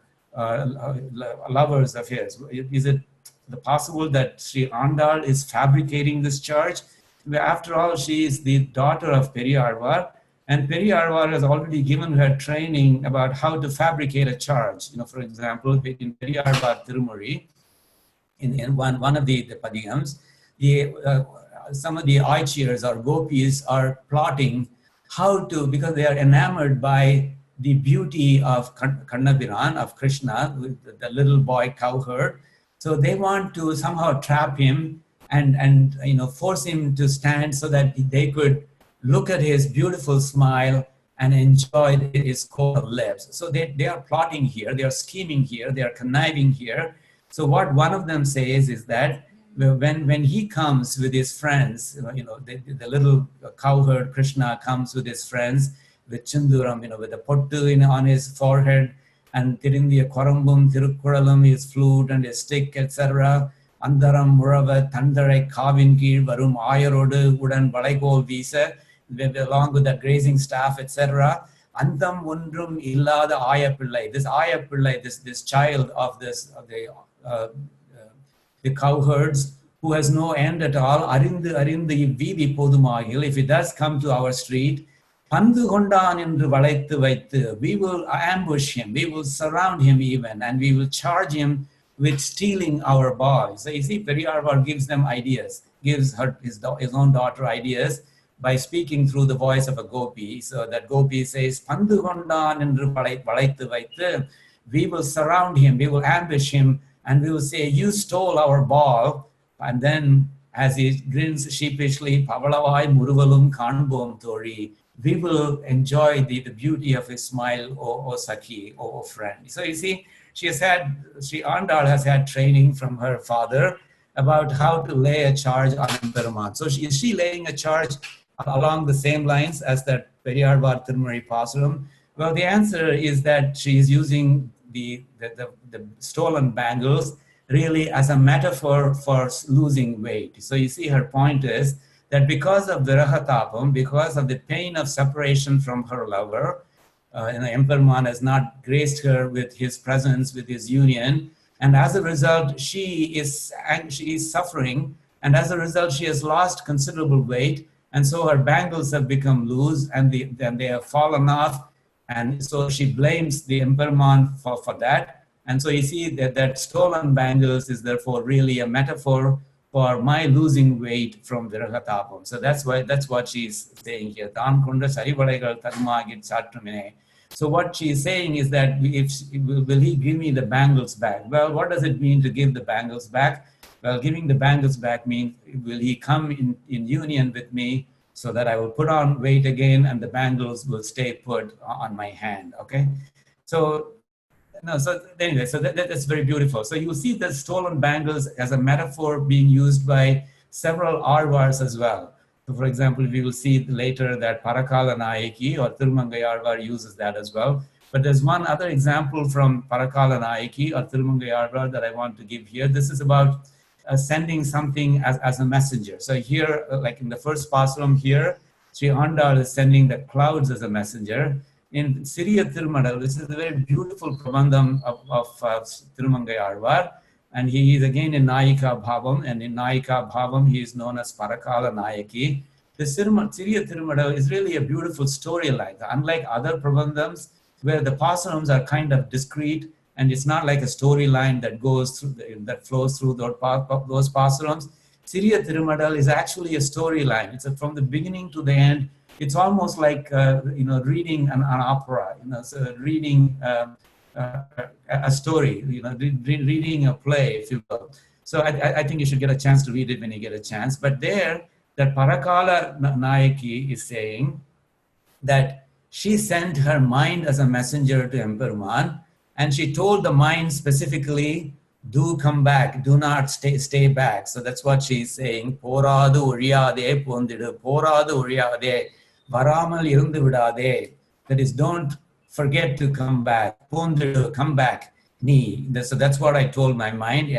lovers of his? Is it possible that Sri Andal is fabricating this charge? After all, she is the daughter of Periyarvar, and Periyarvar has already given her training about how to fabricate a charge. For example, in Periyarvar Tirumozhi, in one of the Padiyams, some of the nAchiyars or gopis are plotting how to, because they are enamored by the beauty of Kannabiran, of Krishna, with the little boy cowherd. So they want to somehow trap him and force him to stand so that they could look at his beautiful smile and enjoy his cold lips. So they are plotting here, they are scheming here, they are conniving here. So what one of them says is that when he comes with his friends, the little cowherd Krishna comes with his friends, with Chinduram, with the pottu on his forehead, and Tirindiya Korambum, Tirukuralam, his flute and his stick, etc. Andaram Murava, Tandare, Kavinkir, Varum, Ayarodu, Udan, Balaikol Visa, along with the grazing staff, etc. Andam Undrum Illa the Ayapillai. This Ayapillai, this child of the cowherds, who has no end at all, Arindi Vidi Podumagil, if he does come to our street, Pandu Hondan into Valaithu Vaitu, we will ambush him, we will surround him even, and we will charge him with stealing our boys. So you see, Periyarvar gives them ideas, gives his own daughter ideas by speaking through the voice of a gopi. So that gopi says, Pandu Hondan into Valaithu Vaitu, we will surround him, we will ambush him, and we will say, you stole our ball. And then as he grins sheepishly, Pavalavai Muruvalum Kanbom Tori, we will enjoy the beauty of his smile, O Sakhi, O friend. So you see, Sri Andal has had training from her father about how to lay a charge on emperumAn. So is she laying a charge along the same lines as that Periyarvar Tirumozhi Pasuram? Well, the answer is that she is using the stolen bangles really as a metaphor for losing weight. So you see, her point is that because of viraha tApam, because of the pain of separation from her lover, emperumAn has not graced her with his presence, with his union, and as a result, she is suffering, and as a result, she has lost considerable weight, and so her bangles have become loose, and they have fallen off, and so she blames the emperumAn for that. And so you see that stolen bangles is therefore really a metaphor for my losing weight from viraha tApam. So that's what she's saying here. So what she's saying is that will he give me the bangles back? Well, what does it mean to give the bangles back? Well, giving the bangles back means, will he come in union with me so that I will put on weight again and the bangles will stay put on my hand, okay? So no, so anyway, so that's very beautiful. So you see the stolen bangles as a metaphor being used by several Arvars as well. So for example, we will see later that Parakala Nayaki or Thirumangai Arvar uses that as well. But there's one other example from Parakala Nayaki or Thirumangai Arvar that I want to give here. This is about sending something as a messenger. So here, like in the first pasuram here, Sri Andal is sending the clouds as a messenger. In Siriya Thirumadal, this is a very beautiful Prabandham of Thirumangai Arvar, and he is again in Nayika Bhavam, and in Nayika Bhavam he is known as Parakala Nayaki. The Siriya Thirumadal is really a beautiful storyline. Unlike other Prabandhams, where the pasurams are kind of discrete, and it's not like a storyline that goes through, that flows through those pasurams. Siriya Thirumadal is actually a storyline. It's from the beginning to the end. It's almost like reading an opera, so reading a story, reading a play, if you will. So I think you should get a chance to read it when you get a chance. But there, that Parakala Nayaki is saying that she sent her mind as a messenger to emperumAn, and she told the mind specifically, do come back, do not stay back. So that's what she's saying. Poradu uriyade pondidu, poradu uriyade, varamal irundu vidade. That is, don't forget to come back. Pondidu, come back. Ni. So that's what I told my mind.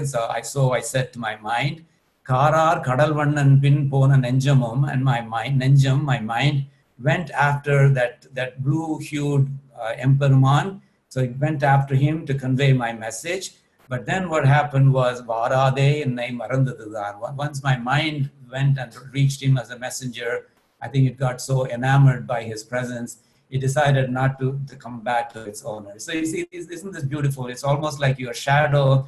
So I said to my mind, Karar kadalvannan pin pona nenjamum, and my mind went after that blue-hued emperumAn. So it went after him to convey my message. But then what happened was, Varade and Marandadudan. Once my mind went and reached him as a messenger, I think it got so enamored by his presence, it decided not to come back to its owner. So you see, isn't this beautiful? It's almost like your shadow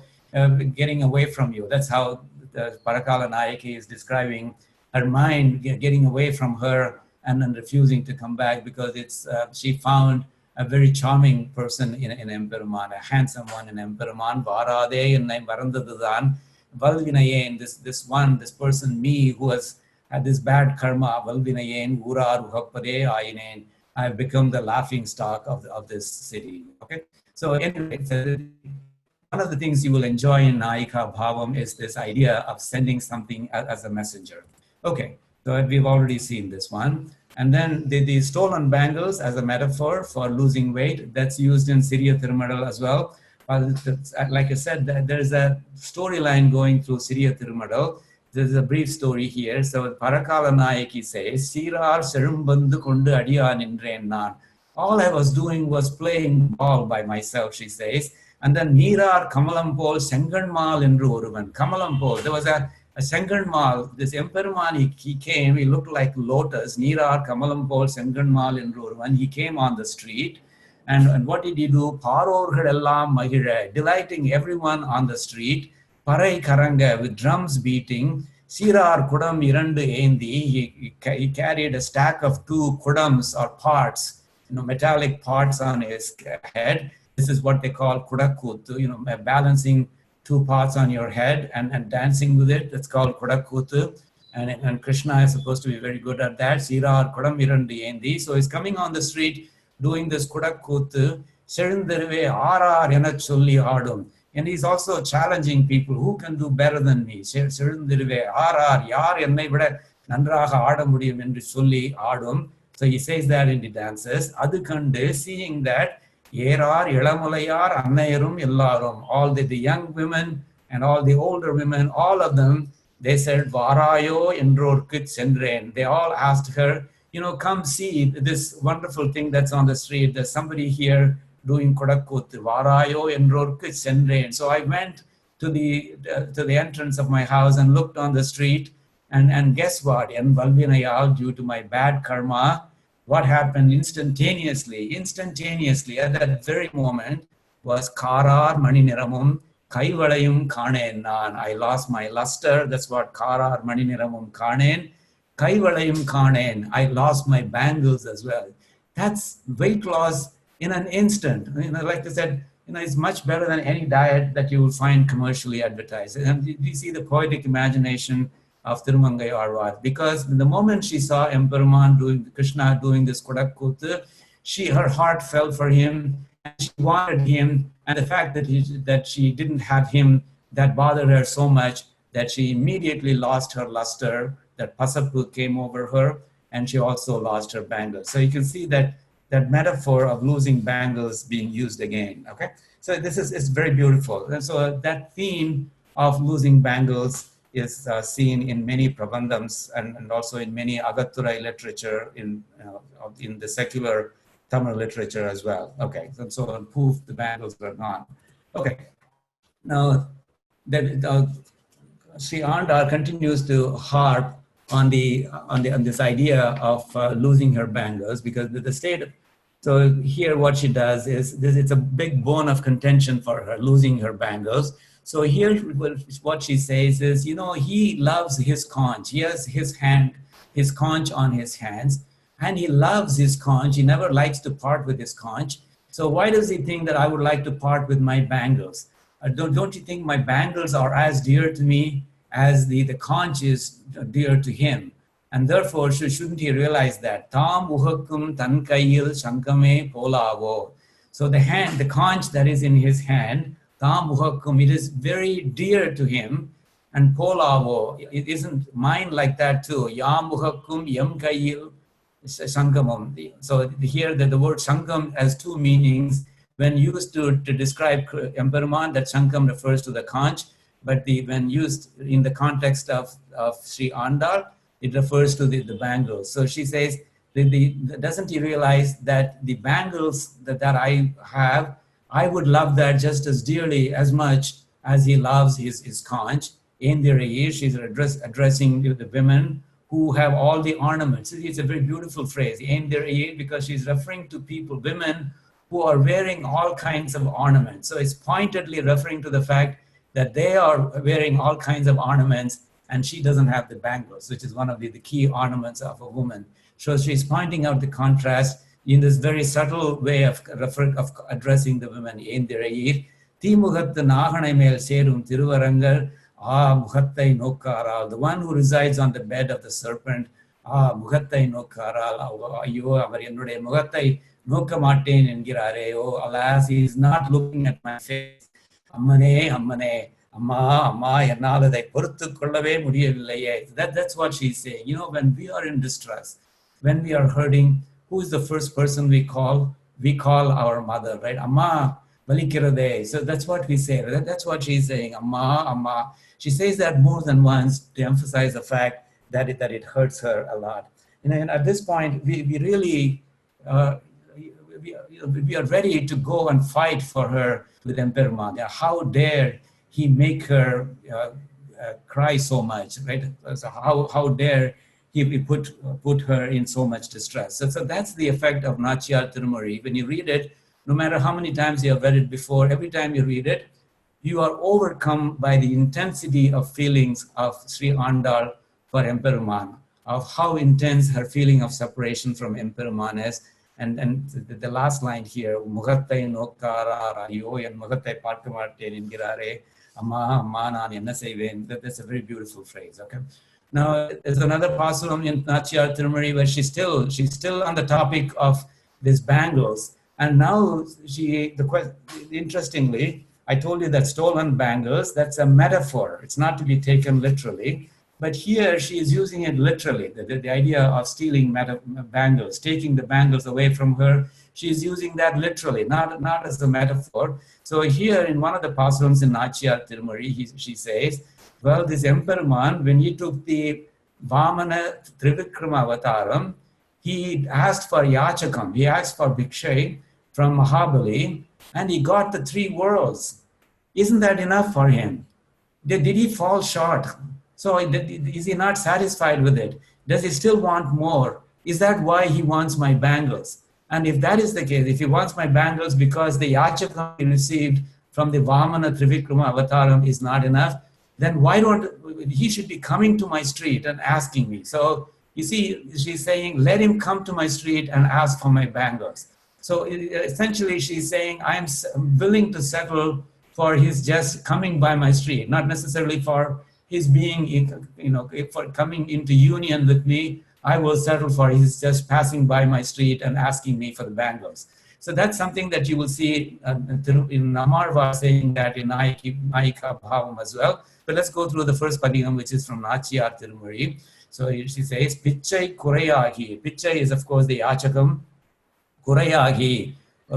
getting away from you. That's how the Parakala Nayaki is describing her mind getting away from her and then refusing to come back because she found a very charming person in emperumAn, a handsome one in emperumAn. Varade and Varandadudan, Valvinayen, this person, me, who has had this bad karma, Valvinayen, Urar, Uhapade, Ayinen, I have become the laughing stock of this city. Okay, so anyway, one of the things you will enjoy in Nayika Bhavam is this idea of sending something as a messenger. Okay, so we've already seen this one. And then the stolen bangles as a metaphor for losing weight, that's used in Siriya Thirumadal as well. Like I said, there's a storyline going through Siriya Thirumadal. There's a brief story here. So Parakala Nayaki says, Sirar Serumbandu Kundu Adiya Nindren Nan. All I was doing was playing ball by myself, she says. And then Nirar Kamalampol Senganmal Endru Oruvan. Kamalampol, there was a Senganmal, this emperumAn, he came, he looked like lotus, Nirar Kamalampol Senganmal Endru Oruvan. He came on the street. And what did he do? Parorgadellam Mahira, delighting everyone on the street. Parai Karanga, with drums beating. Sirar Kudam Irandu Endi, he carried a stack of 2 kudams or parts, metallic parts on his head. This is what they call kudakutu, balancing 2 parts on your head and dancing with it. That's called kudakutu. And Krishna is supposed to be very good at that. Sirar Kudam Irandu Endi. So he's coming on the street doing this kudakutu. Serundaruve Arar Yanachulli Adum. And he's also challenging people, who can do better than me? Serundaruve Arar Yar Ennai Vida Nandraga Adamudiyum Endru Solli Adum. So he says that in the dances. Adukande, seeing that, Yerar, Yelamulayar, Annayarum, Yellarum, all the young women and all the older women, all of them, they said, Varayo Endrorkut Sendren. They all asked her, come see this wonderful thing that's on the street. There's somebody here doing Kodakut, Varayo Endrorkut Sendren. So I went to the entrance of my house and looked on the street, and guess what? And Valvinayal, due to my bad karma, what happened instantaneously at that very moment was Karar Mani Niramum, Kaivalayum Kanen Nan. I lost my luster. That's what Karar Mani Niramum Kanen. Kaivalayum Kanen. I lost my bangles as well. That's weight loss in an instant. Like I said, it's much better than any diet that you will find commercially advertised. And you see the poetic imagination of Thirumangai Arvar, because the moment she saw emperumAn Krishna doing this Kodakkutu, her heart fell for him, and she wanted him, and the fact that she didn't have him, that bothered her so much that she immediately lost her luster, that pasapu came over her, and she also lost her bangles. So you can see that metaphor of losing bangles being used again, okay? So this is very beautiful. And so that theme of losing bangles is seen in many Prabandhams and also in many Agatturai literature in the secular Tamil literature as well. Okay, so poof, the bangles were gone. Okay, now Sri Andal continues to harp on this idea of losing her bangles, because the state. So here, what she does is it's a big bone of contention for her, losing her bangles. So here, what she says is, he loves his conch. He has his conch on his hands, and he loves his conch. He never likes to part with his conch. So why does he think that I would like to part with my bangles? Don't you think my bangles are as dear to me as the conch is dear to him? And therefore, shouldn't he realize that? Tam uhakkum tan kayil shankame polavo. So the conch that is in his hand, tam uhakkum, it is very dear to him. And polavo, it isn't mine like that too. Yam uhakkum yam kayil shankamam. So here the word shankam has two meanings. When used to describe emperumAn, that shankam refers to the conch. But when used in the context of Sri Andal, it refers to the bangles. So she says, doesn't he realize that the bangles that I have, I would love that just as dearly, as much as he loves his conch. In the nAchiyAr, she's addressing the women who have all the ornaments. It's a very beautiful phrase, in the nAchiyAr, because she's referring to women who are wearing all kinds of ornaments. So it's pointedly referring to the fact that they are wearing all kinds of ornaments, and she doesn't have the bangles, which is one of the key ornaments of a woman. So she's pointing out the contrast in this very subtle way of addressing the women in the nAchiyAr. Timugatha naganai mel serum tiruvarangal, mugattai nokkaral, the one who resides on the bed of the serpent, mugattai nokkaral, ayyo avar ennuடைய mugattai nokka matten engirare, oh alas, he is not looking at my face. Ammane, ammane, amma, ennal adai poruttu kollave mudiyavillaiye. That's what she's saying. When we are in distress, when we are hurting, who is the first person we call? We call our mother, right? Amma, balikirade. So that's what we say. That's what she's saying. Amma, amma. She says that more than once to emphasize the fact that it hurts her a lot. And at this point, we really, we are ready to go and fight for her with emperumAn. How dare he make her cry so much, right? So how dare he put her in so much distress? So that's the effect of nAchiyAr Tirumozhi. When you read it, no matter how many times you have read it before, every time you read it, you are overcome by the intensity of feelings of Sri Andal for emperumAn, of how intense her feeling of separation from emperumAn is. And the last line here, mugattai nokkara rayo and mugattai paarkamatten engirare, amma naan enna seiven. That's a very beautiful phrase. Okay. Now there's another pasuram in nAchiyAr Tirumozhi where she's still on the topic of these bangles, and now interestingly, I told you that stolen bangles, that's a metaphor. It's not to be taken literally. But here she is using it literally, the idea of stealing bangles, taking the bangles away from her. She is using that literally, not as a metaphor. So here in one of the pasrams in nAchiyAr Tirumozhi, she says, well, this emperumAn, when he took the Vamana Trivikrama avataram, he asked for yachakam, he asked for bhikshay from Mahabali, and he got the 3 worlds. Isn't that enough for him? Did he fall short? So is he not satisfied with it? Does he still want more? Is that why he wants my bangles? And if that is the case, if he wants my bangles because the yachakam he received from the Vamana Trivikrama avataram is not enough, then he should be coming to my street and asking me. So you see, she's saying, let him come to my street and ask for my bangles. So essentially she's saying, I'm willing to settle for his just coming by my street, not necessarily for his being, for coming into union with me. I will settle for his just passing by my street and asking me for the bangles. So that's something that you will see in Namarva saying that in nAchiyAr Bhavam as well. But let's go through the first Padikam, which is from nAchiyAr Tirumozhi. So she says, Pichai Kurayagi. Pichai is, of course, the Yachakam. Kurayagi.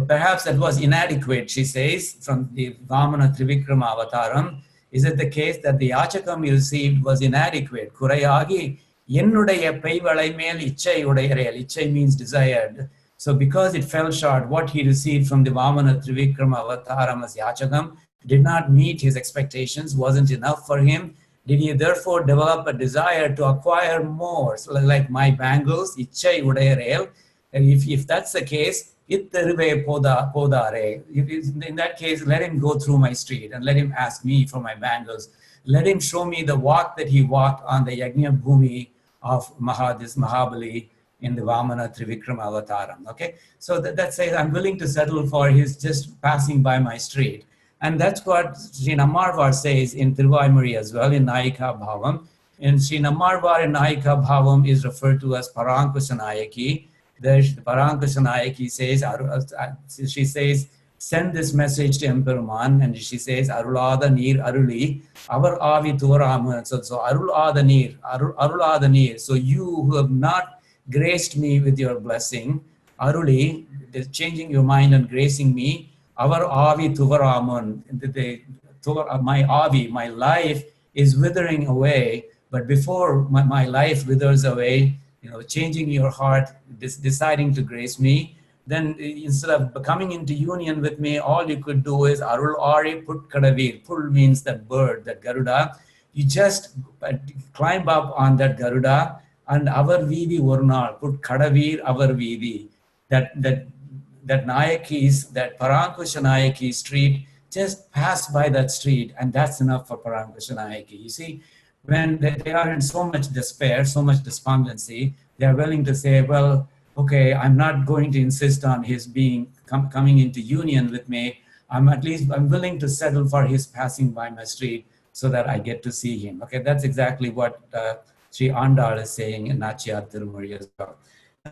Perhaps that was inadequate, she says, from the Vamana Trivikrama Avataram. Is it the case that the Yachakam he received was inadequate? Kurayagi. Yennudaya peivalai mel ichai udayarel. Ichai means desired. So because it fell short, what he received from the Vamana Trivikrama Avataram as Yachakam did not meet his expectations, wasn't enough for him. Did he therefore develop a desire to acquire more? So like my bangles, ichai udayarel. And if that's the case, in that case, let him go through my street and let him ask me for my bangles. Let him show me the walk that he walked on the Yajna Bhumi of Mahabali in the Vamana Trivikrama Avataram. Okay, so that says I'm willing to settle for his just passing by my street. And that's what Sri Namarvar says in Tiruvaimuri as well, in nAchiyAr Bhavam. And Sri Namarvar in nAchiyAr Bhavam is referred to as Parankusanayaki. The Parankusanayaki says, she says, send this message to emperumAn, and she says, Arulada Neer Aruli, Avar Avi Tuvaram. So Arulada Neer. So you who have not graced me with your blessing, Aruli, changing your mind and gracing me, Avar Avi Tuvaraman, my Avi, my life is withering away, but before my life withers away, changing your heart, deciding to grace me, then instead of coming into union with me, all you could do is Arul Ari Put Kadavir. Pul means that bird, that Garuda. You just climb up on that Garuda and Avar Vidi Vurnal, Put Kadavir Avar Vidi. That Nayakis, that Parankushanayaki street, just pass by that street, and that's enough for Parankushanayaki. You see, when they are in so much despair, so much despondency, they are willing to say, well, okay, I'm not going to insist on his coming into union with me. I'm willing to settle for his passing by my street so that I get to see him. Okay, that's exactly what Sri Andal is saying in nAchiyAr Tirumozhi as well.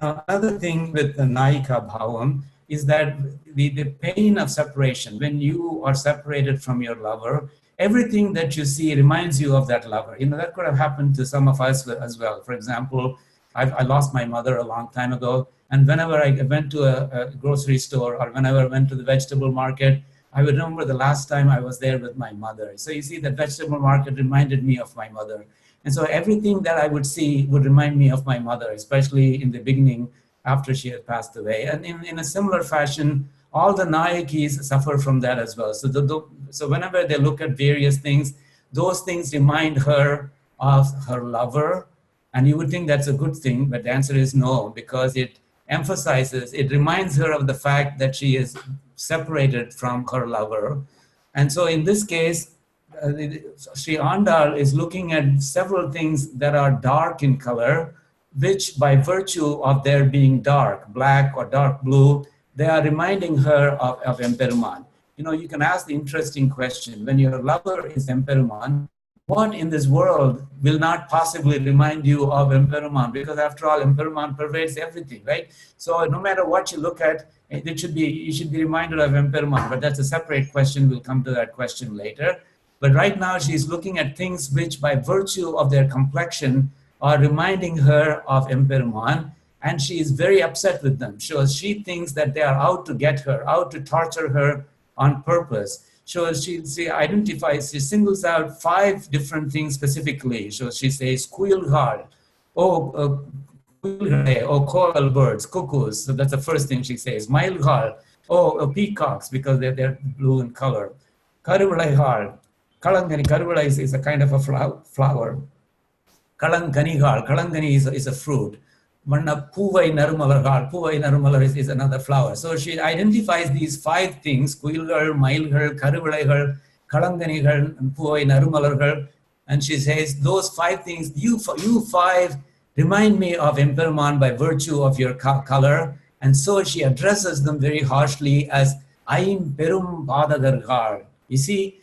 Now, another thing with the nAchiyAr Bhavam is that the pain of separation, when you are separated from your lover, everything that you see reminds you of that lover. That could have happened to some of us as well. For example, I lost my mother a long time ago, and whenever I went to a grocery store or whenever I went to the vegetable market, I would remember the last time I was there with my mother. So you see, the vegetable market reminded me of my mother. And so everything that I would see would remind me of my mother, especially in the beginning after she had passed away. And in a similar fashion, all the Nayakis suffer from that as well. So whenever they look at various things, those things remind her of her lover. And you would think that's a good thing, but the answer is no, because it reminds her of the fact that she is separated from her lover. And so in this case, Sri Andal is looking at several things that are dark in color, which by virtue of their being dark, black or dark blue, they are reminding her of emperumAn. You can ask the interesting question, when your lover is emperumAn, what in this world will not possibly remind you of emperumAn? Because after all, emperumAn pervades everything, right? So no matter what you look at, you should be reminded of emperumAn, but that's a separate question. We'll come to that question later. But right now she's looking at things which by virtue of their complexion are reminding her of emperumAn, and she is very upset with them. So she thinks that they are out to get her, out to torture her on purpose. So she identifies, she singles out 5 different things specifically. So she says, Kuyulhal, coral birds, cuckoos. So that's the first thing she says. Mailhal, peacocks, because they're blue in color. Karuvalai, Kalangani, Karuvalai is a kind of a flower. Kalangani is a fruit. Puvai narumalar is another flower. So she identifies these 5 things, Kuilgal, Mailgal, Karuvalaigal, Kalanganigal, and Puvai narumalar. And she says, those 5 things, you 5 remind me of emperumAn by virtue of your color. And so she addresses them very harshly as Aim Perum Padagargar. You see,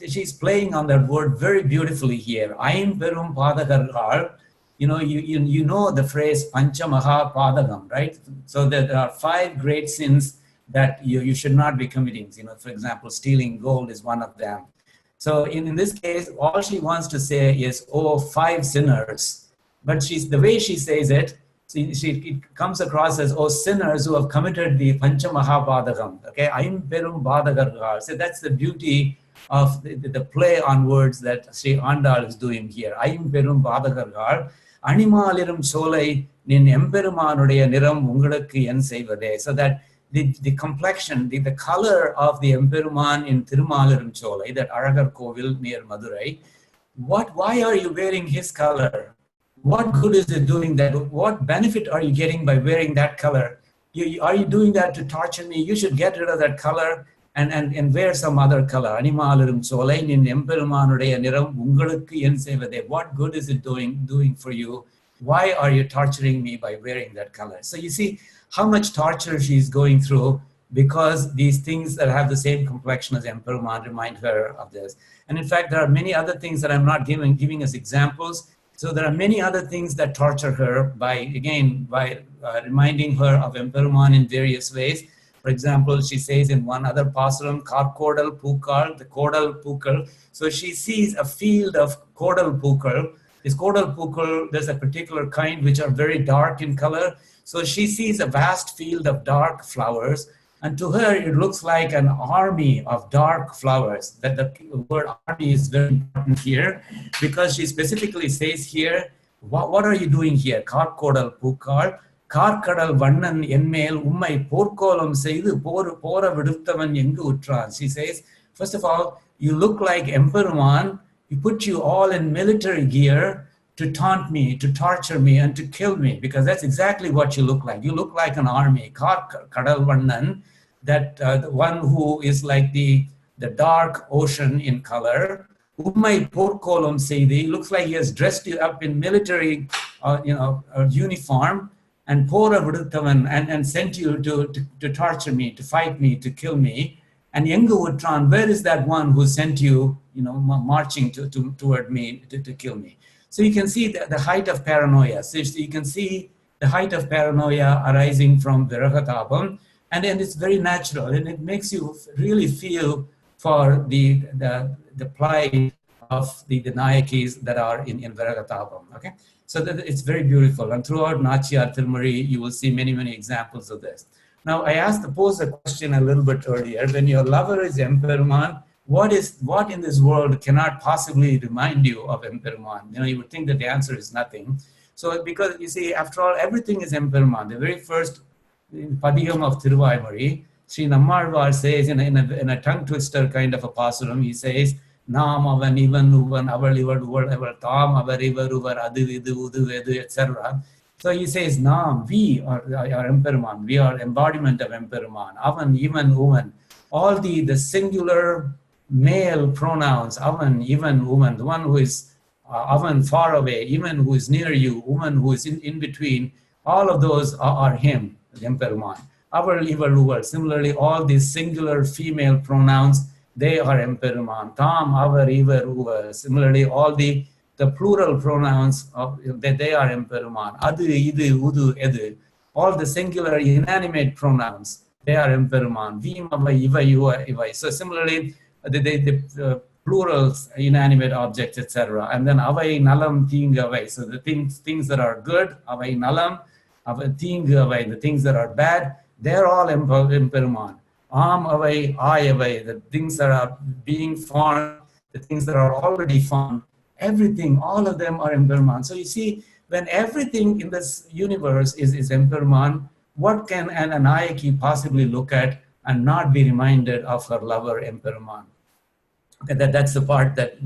she's playing on that word very beautifully here. Aim Perum Padagargar. you know the phrase Pancha Maha Padagam, right? So there are 5 great sins that you should not be committing. For example, stealing gold is one of them. So in this case, all she wants to say is, oh, 5 sinners. But the way she says it, it comes across as, oh, sinners who have committed the Pancha Mahapadagam. Okay, emperumAn. So that's the beauty of the play on words that Sri Andal is doing here. EmperumAn. Animalirum solai nin emperumanuடைய நிறம் உங்களுக்கு என் செய்வதே. So that the complexion, the color of the emperumAn in Tirumalirum Cholai, that Aragar Kovil near Madurai, why are you wearing his color? What good is it doing that? What benefit are you getting by wearing that color? Are you doing that to torture me? You should get rid of that color and wear some other color. Animalirum Cholai nin emperumanuடைய நிறம் உங்களுக்கு என் செய்வதே. What good is it doing for you? Why are you torturing me by wearing that color? So you see how much torture she's going through because these things that have the same complexion as emperumAn remind her of this. And in fact, there are many other things that I'm not giving as examples. So there are many other things that torture her by reminding her of emperumAn in various ways. For example, she says in one other pasuram, Kodal Pukal, the Kodal Pukal. So she sees a field of Kodal Pukal. This Kodal Pukal, there's a particular kind which are very dark in color. So she sees a vast field of dark flowers. And to her, it looks like an army of dark flowers. That the word army is very important here because she specifically says here, what are you doing here? Kodal Pukal. Karkadal Vannan Enmel Ummai Porkolam Seidu Pora Viduttavan Yengu Utran. She says, first of all, you look like emperumAn. He put you all in military gear to taunt me, to torture me, and to kill me, because that's exactly what you look like. You look like an army. Kadal Vannan, that the one who is like the dark ocean in color. Ummai Porkolam Seidi, looks like he has dressed you up in military uniform, and Pora Viduttavan, and sent you to torture me, to fight me, to kill me. And Yengu Utran, where is that one who sent you, marching toward me to kill me? So you can see the height of paranoia. So you can see the height of paranoia arising from viraha tApam, and it's very natural, and it makes you really feel for the plight of the nayakis that are in viraha tApam. Okay, so it's very beautiful, and throughout nAchiyAr Tirumozhi, you will see many examples of this. Now, I posed a question a little bit earlier. When your lover is emperumAn, what in this world cannot possibly remind you of emperumAn? You would think that the answer is nothing. So, because you see, after all, everything is emperumAn. The very first Padiyam of Thiruvaimozhi, Sri Nammalvar says in a tongue twister kind of a pasuram, he says, Nam avan ivan uvan aval ivar uval ever tam avar ivar uvar adu idu udu edu, etc. So he says, Nam, we are emperumAn, we are embodiment of emperumAn, avan, ivan, uvan, all the singular male pronouns, avan, ivan, uvan, the one who is avan, far away, ivan, who is near you, uvan, who is in between, all of those are him, the emperumAn. Avar, ivar, uvar, similarly, all these singular female pronouns, they are emperumAn. Tam, avar, ivar, uvar, similarly, all the plural pronouns, they are emperumAn. Adu, idu, udu, edu. All the singular inanimate pronouns, they are emperumAn. Vim, ava, iva, yuva, iva. So similarly, the plurals, inanimate objects, etc. And then avai, nalam, ting, avai. So the things that are good, avai, nalam, avai, ting, avai. The things that are bad, they're all emperumAn. Am, avai, I, avai. The things that are being formed, the things that are already formed, everything, all of them are emperumAn. So you see, when everything in this universe is emperumAn, what can an Nayaki possibly look at and not be reminded of her lover emperumAn? Okay, that's the part that,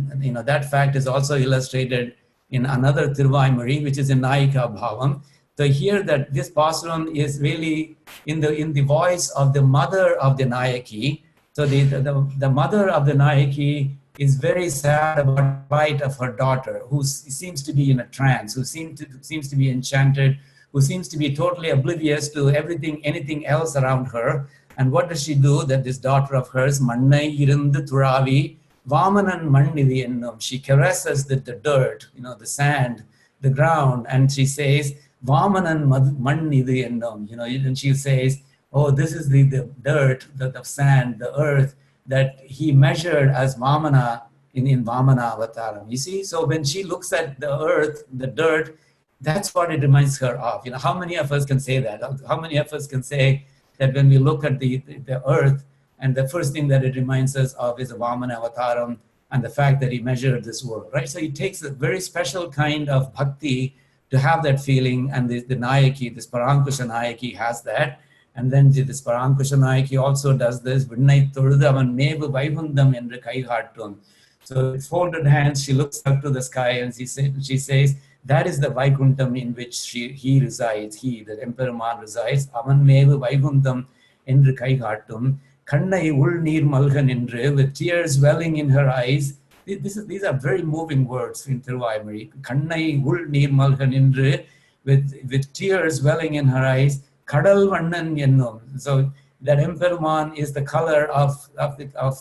that fact is also illustrated in another Thiruvaimozhi, which is in Nayika Bhavam. So here that this pasuram is really in the voice of the mother of the Nayaki. So the mother of the Nayaki is very sad about the plight of her daughter, who seems to be in a trance, who seems to be enchanted, who seems to be totally oblivious to anything else around her. And what does she do? That this daughter of hers, Mannai Irundu Turavi, Vamanan Mannivi ennum, she caresses the dirt, the sand, the ground, and she says, Vamanan man idu ennum. And she says, oh, this is the dirt, the sand, the earth that he measured as Vamana in Vamana Avataram. You see, so when she looks at the earth, the dirt, that's what it reminds her of. How many of us can say that? How many of us can say that when we look at the earth, and the first thing that it reminds us of is a Vamana Avataram and the fact that he measured this world, right? So it takes a very special kind of bhakti to have that feeling, and the nayaki, this Parankusha nayaki has that. And then this Parankusha nayaki also does this, Vinnai Tholudu avan mevu vaikuntam endru kaigattum. So with folded hands, she looks up to the sky and she says, that is the Vaikuntham in which he resides, the emperumAn resides. Avan mevu vaikuntam endru kaigattum. Kannai ul neer malga nindru, with tears welling in her eyes. These are very moving words in Thiruvaimari. Kannai ul neer malga nindru, with tears welling in her eyes. Kadal vannan ennum. So that emperumAn is the color of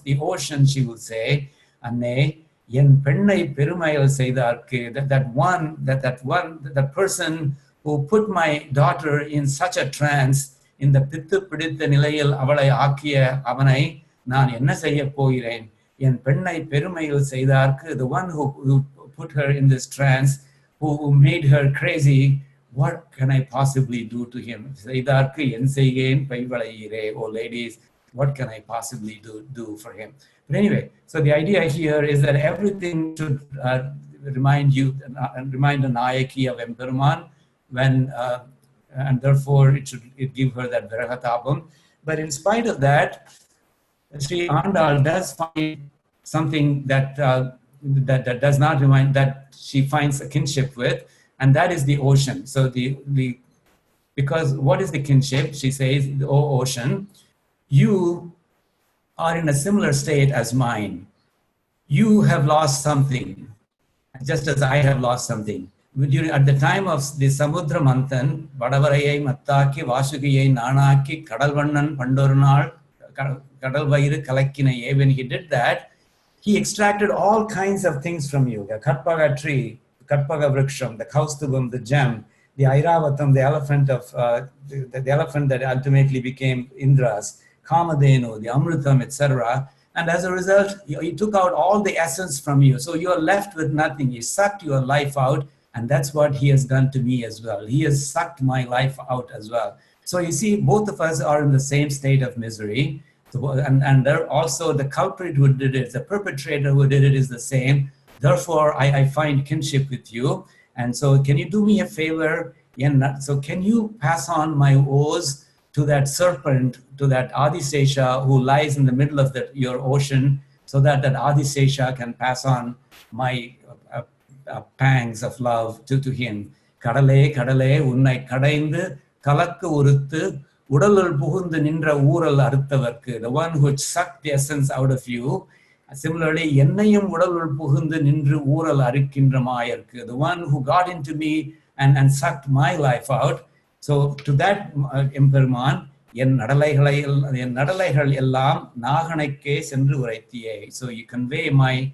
the ocean, she will say. Anne, yen pennai perumayal seidarku, that person who put my daughter in such a trance, in the pittu piditha nilayil avalai aakiya avanai naan enna seiya pogiren. Yen pennai perumayal seidarku, the one who put her in this trance, who made her crazy, what can I possibly do to him? Seidarku yen seigen paivalayire. Oh ladies, what can I possibly do for him? But anyway, so the idea here is that everything should remind the nayaki of emperumAn, and therefore it should give her that viraha tApam. But in spite of that, Sri Andal does find something that does not remind, that she finds a kinship with, and that is the ocean. So because what is the kinship? She says, "O ocean, you are in a similar state as mine. You have lost something, just as I have lost something." At the time of the Samudra Manthan, Vadavarayai Mattaki, Vasugiyai Nanaki, Kadalvannan Pandornal, Kadalvairu Kalakkinaye, when he did that, he extracted all kinds of things from you. The Katpaga tree, Katpaga Vriksham, the Kaustubam, the gem, the Airavatam, the elephant the elephant that ultimately became Indra's, Kamadhenu, the Amritam, etc. And as a result, he took out all the essence from you. So you are left with nothing. He sucked your life out, and that's what he has done to me as well. He has sucked my life out as well. So you see, both of us are in the same state of misery. So, and there also the culprit who did it, the perpetrator who did it is the same. Therefore, I find kinship with you. And so can you do me a favor? So can you pass on my woes to that serpent, to that Adisesha who lies in the middle of your ocean, so that Adisesha can pass on my pangs of love to him. Kadale, kadale, unnai kadaindu, kalakku uruttu, udalul pugundu nindra ooral aruttavarku, the one who sucked the essence out of you. Similarly, ennayum udalul pugundu nindru ooral arikkindra maayarku, the one who got into me and sucked my life out. So to that emperumAn, en nadalaigal ellam naganaikke sendru uraithiye. So you convey my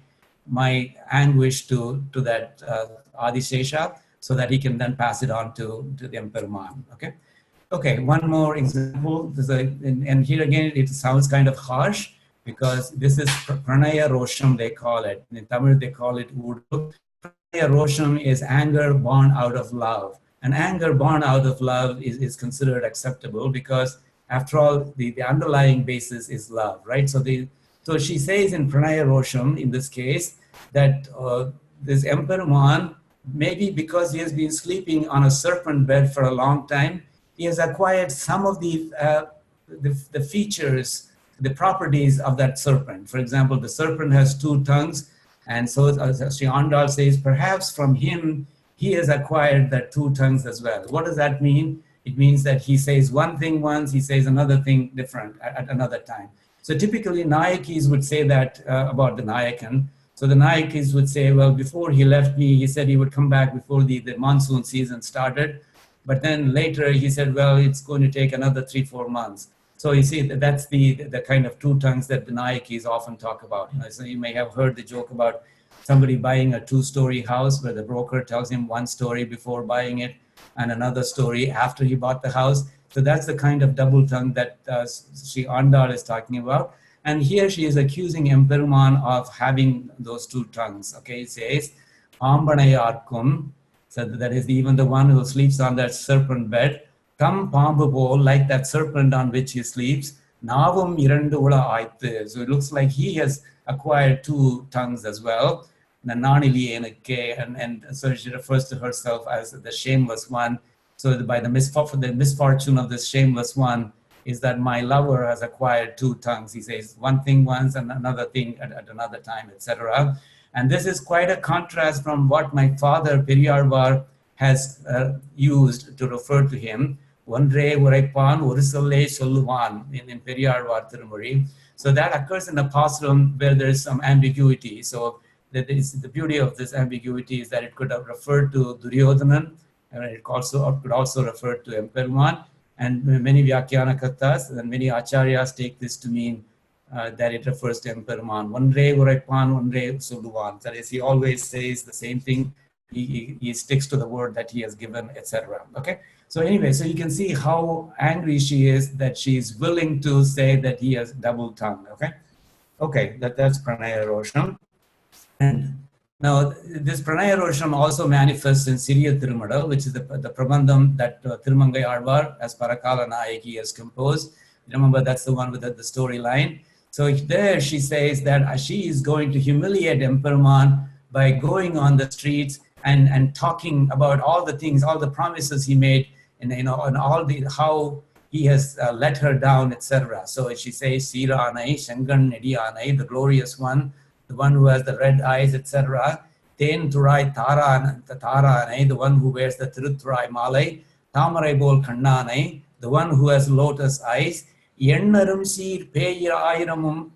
anguish to that Adisesha, so that he can then pass it on to the emperumAn. Okay, one more example. And here again, it sounds kind of harsh, because this is pranaya rosham, they call it. In Tamil, they call it Udu. Pranaya rosham is anger born out of love. And anger born out of love is considered acceptable, because after all, the underlying basis is love, right? So she says in pranaya rosham, in this case, that this emperumAn, maybe because he has been sleeping on a serpent bed for a long time, he has acquired some of the features, the properties of that serpent. For example, the serpent has 2 tongues. And so Sri Andal says, perhaps from him, he has acquired that 2 tongues as well. What does that mean? It means that he says one thing once, he says another thing different at another time. So typically, Nayakis would say that about the Nayakan. So the Nayakis would say, well, before he left me, he said he would come back before the monsoon season started. But then later he said, well, it's going to take another 3-4 months. So you see, that's the kind of 2 tongues that the Nayakis often talk about. So you may have heard the joke about somebody buying a 2-story house where the broker tells him one story before buying it and another story after he bought the house. So that's the kind of double tongue that Sri Andal is talking about. And here she is accusing emperumAn of having those 2 tongues. Okay, it says, Ambanayarkum, so that is even the one who sleeps on that serpent bed, Tam Pambu, like that serpent on which he sleeps, Navum Irandula Aithe. So it looks like he has acquired 2 tongues as well. And so she refers to herself as the shameless one. So by the misfortune of this shameless one is that my lover has acquired 2 tongues. He says one thing once and another thing at another time, etc. And this is quite a contrast from what my father Periyarvar has used to refer to him. Onre uraipan orusolle solluvan in Periyarvar Tirumozhi. So that occurs in a pasuram where there is some ambiguity. So the beauty of this ambiguity is that it could have referred to Duryodhanan, and it could also refer to emperumAn. And many Vyakhyanakatas and many Acharyas take this to mean that it refers to emperumAn. Onre uraipan, onre solluvan. That is, he always says the same thing. He sticks to the word that he has given, etc. Okay. So anyway, so you can see how angry she is that she's willing to say that he has double tongue. Okay. Okay. That's Pranaya Rosham. And now, this Pranaya Rosham also manifests in Siriya Thirumadal, which is the Prabandham that Thirumangai Alvar as Parakala Nayaki has composed. Remember, that's the one with the storyline. So there she says that she is going to humiliate emperumAn by going on the streets and talking about all the things, all the promises he made, and and all the how he has let her down, etc. So she says, Siranai, Shangan Nediyanai, the glorious one, the one who has the red eyes, etc. Ten Turai Taranai, the one who wears the Tiruthurai Malai, Tamarai Bol Kannanai, the one who has lotus eyes, Yennarum Sir Perayiramum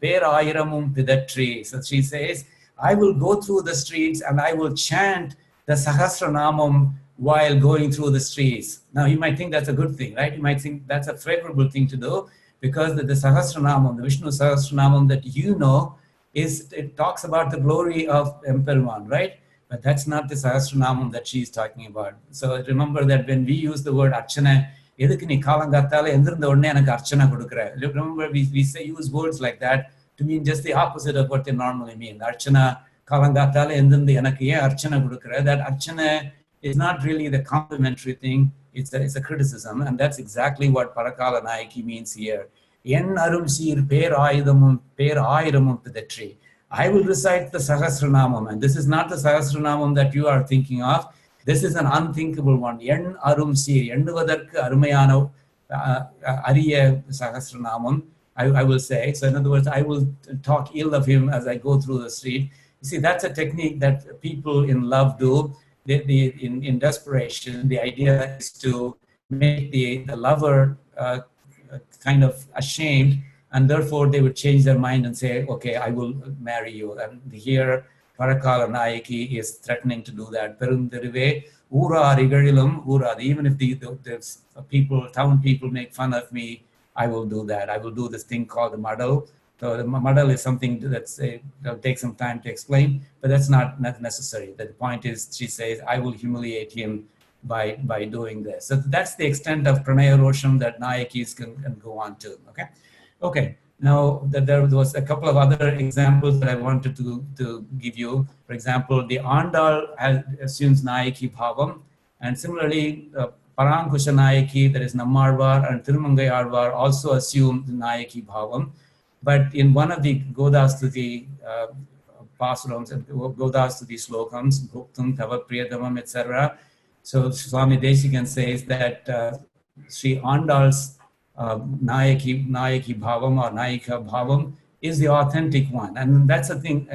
Pidatri. So she says, I will go through the streets and I will chant the Sahasranamam while going through the streets. Now you might think that's a good thing, right? You might think that's a favorable thing to do because the Sahasranamam, the Vishnu Sahasranamam that you know, it talks about the glory of emperumAn, right? But that's not the Sahasranamam that she's talking about. So remember that when we use the word Archana, remember we use words like that to mean just the opposite of what they normally mean. Archana, Kalangatale, and then the Archana Gurukara. That Archana is not really the complimentary thing, it's a criticism, and that's exactly what Parakala Nayaki means here. En arum sir per ayidamum pidatri. I will recite the Sahasranamam, and this is not the Sahasranamam that you are thinking of. This is an unthinkable one. En arum sir, ennuvadarku arumayana ariya Sahasranamam, I will say. So in other words, I will talk ill of him as I go through the street. You see, that's a technique that people in love do. In desperation, the idea is to make the lover kind of ashamed, and therefore they would change their mind and say, okay, I will marry you. And here, Parakala Nayaki is threatening to do that. Perundirive, Ura Rigarilam, Ura, even if the town people make fun of me, I will do that. I will do this thing called the madal. So the madal is something that'll take some time to explain, but that's not necessary. The point is, she says, I will humiliate him by doing this. So that's the extent of Pranaya Rosham that Nayakis can go on to. Okay. Now there was a couple of other examples that I wanted to give you. For example, the Andal assumes Nayaki Bhavam, and similarly, Parankusha Nayaki, that is Nammarvar, and Thirumangai Alvar also assume Nayaki Bhavam. But in one of the Godastuti pasurams, Godastuti slokams, Bhuktam, Tava Priyadamam, etc. So Swami Desikan says that Sri Andal's Nayaki Bhavam or Nayika Bhavam is the authentic one. And that's a thing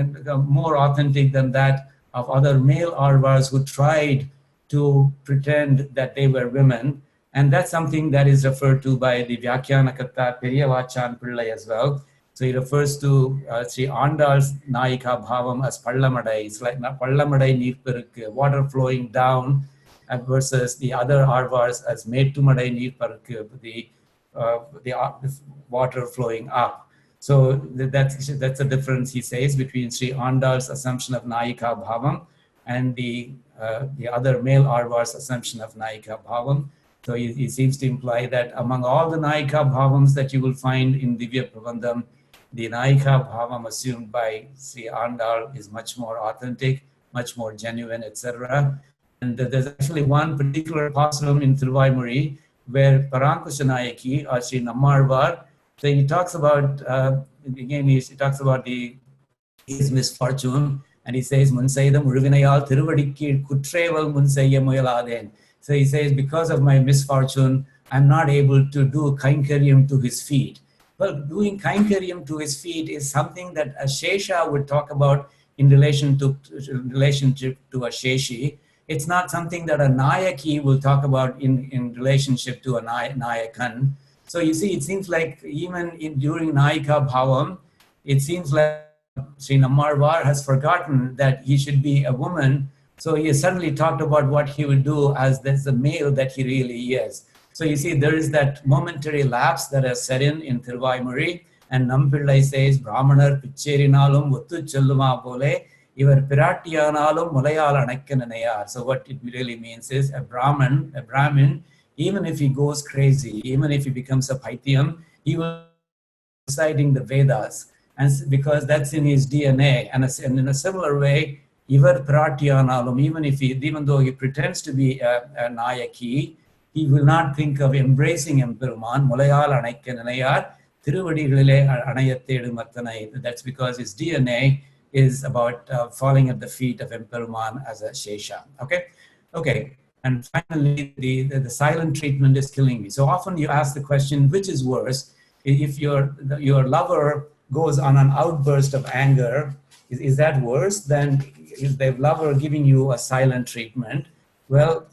more authentic than that of other male Alvars who tried to pretend that they were women. And that's something that is referred to by the Vyakhyanakata Periyavachan Pillai as well. So he refers to Sri Andal's Nayika Bhavam as Pallamadai. It's like Pallamadai Neerperukku, water flowing down, versus the other Alvars as Mettumadai Neerperukku, the water flowing up. So that's a difference, he says, between Sri Andal's assumption of Nayika Bhavam and the other male Arvar's assumption of Nayika Bhavam. So he seems to imply that among all the Nayika Bhavams that you will find in Divya Prabandham, the Nayika Bhavam assumed by Sri Andal is much more authentic, much more genuine, etc. And there's actually one particular pasuram in Thiruvaimuri where Parankusha Nayaki, or Sri Nammarvar, so he talks about, again, he talks about his misfortune, and he says, Munsaidam Uruvinayal Tiruvadikki Kutreval Munsaya Muyaladen. So he says, because of my misfortune, I'm not able to do Kainkariam to his feet. Well, doing Kainkariam to his feet is something that a Shesha would talk about in relationship to a Sheshi. It's not something that a Nayaki will talk about in relationship to a Nayakan. So you see, it seems like even during Nayika Bhavam, it seems like Sri Nammarvar has forgotten that he should be a woman. So he has suddenly talked about what he will do as the male that he really is. So you see, there is that momentary lapse that has set in Thiruvaimuri, and Nampillai says, Brahmanar Picherinalum Uttu Chelluma Pole, Ivar Pirattiyanalum Mulayal Anakkananayar. So what it really means is a Brahmin, even if he goes crazy, even if he becomes a Paitiyam, he will be reciting the Vedas, and because that's in his DNA. And in a similar way, Ivar Pirattiyanalum, even though he pretends to be a Nayaki, he will not think of embracing emperumAn, Mulayal Anakkananayar, Tiruvadigalile Anayathedu Mattanai. That's because his DNA is about falling at the feet of emperumAn as a Shesha. Okay. And finally, the silent treatment is killing me. So often you ask the question, which is worse? If your lover goes on an outburst of anger, is that worse than is the lover giving you a silent treatment? Well,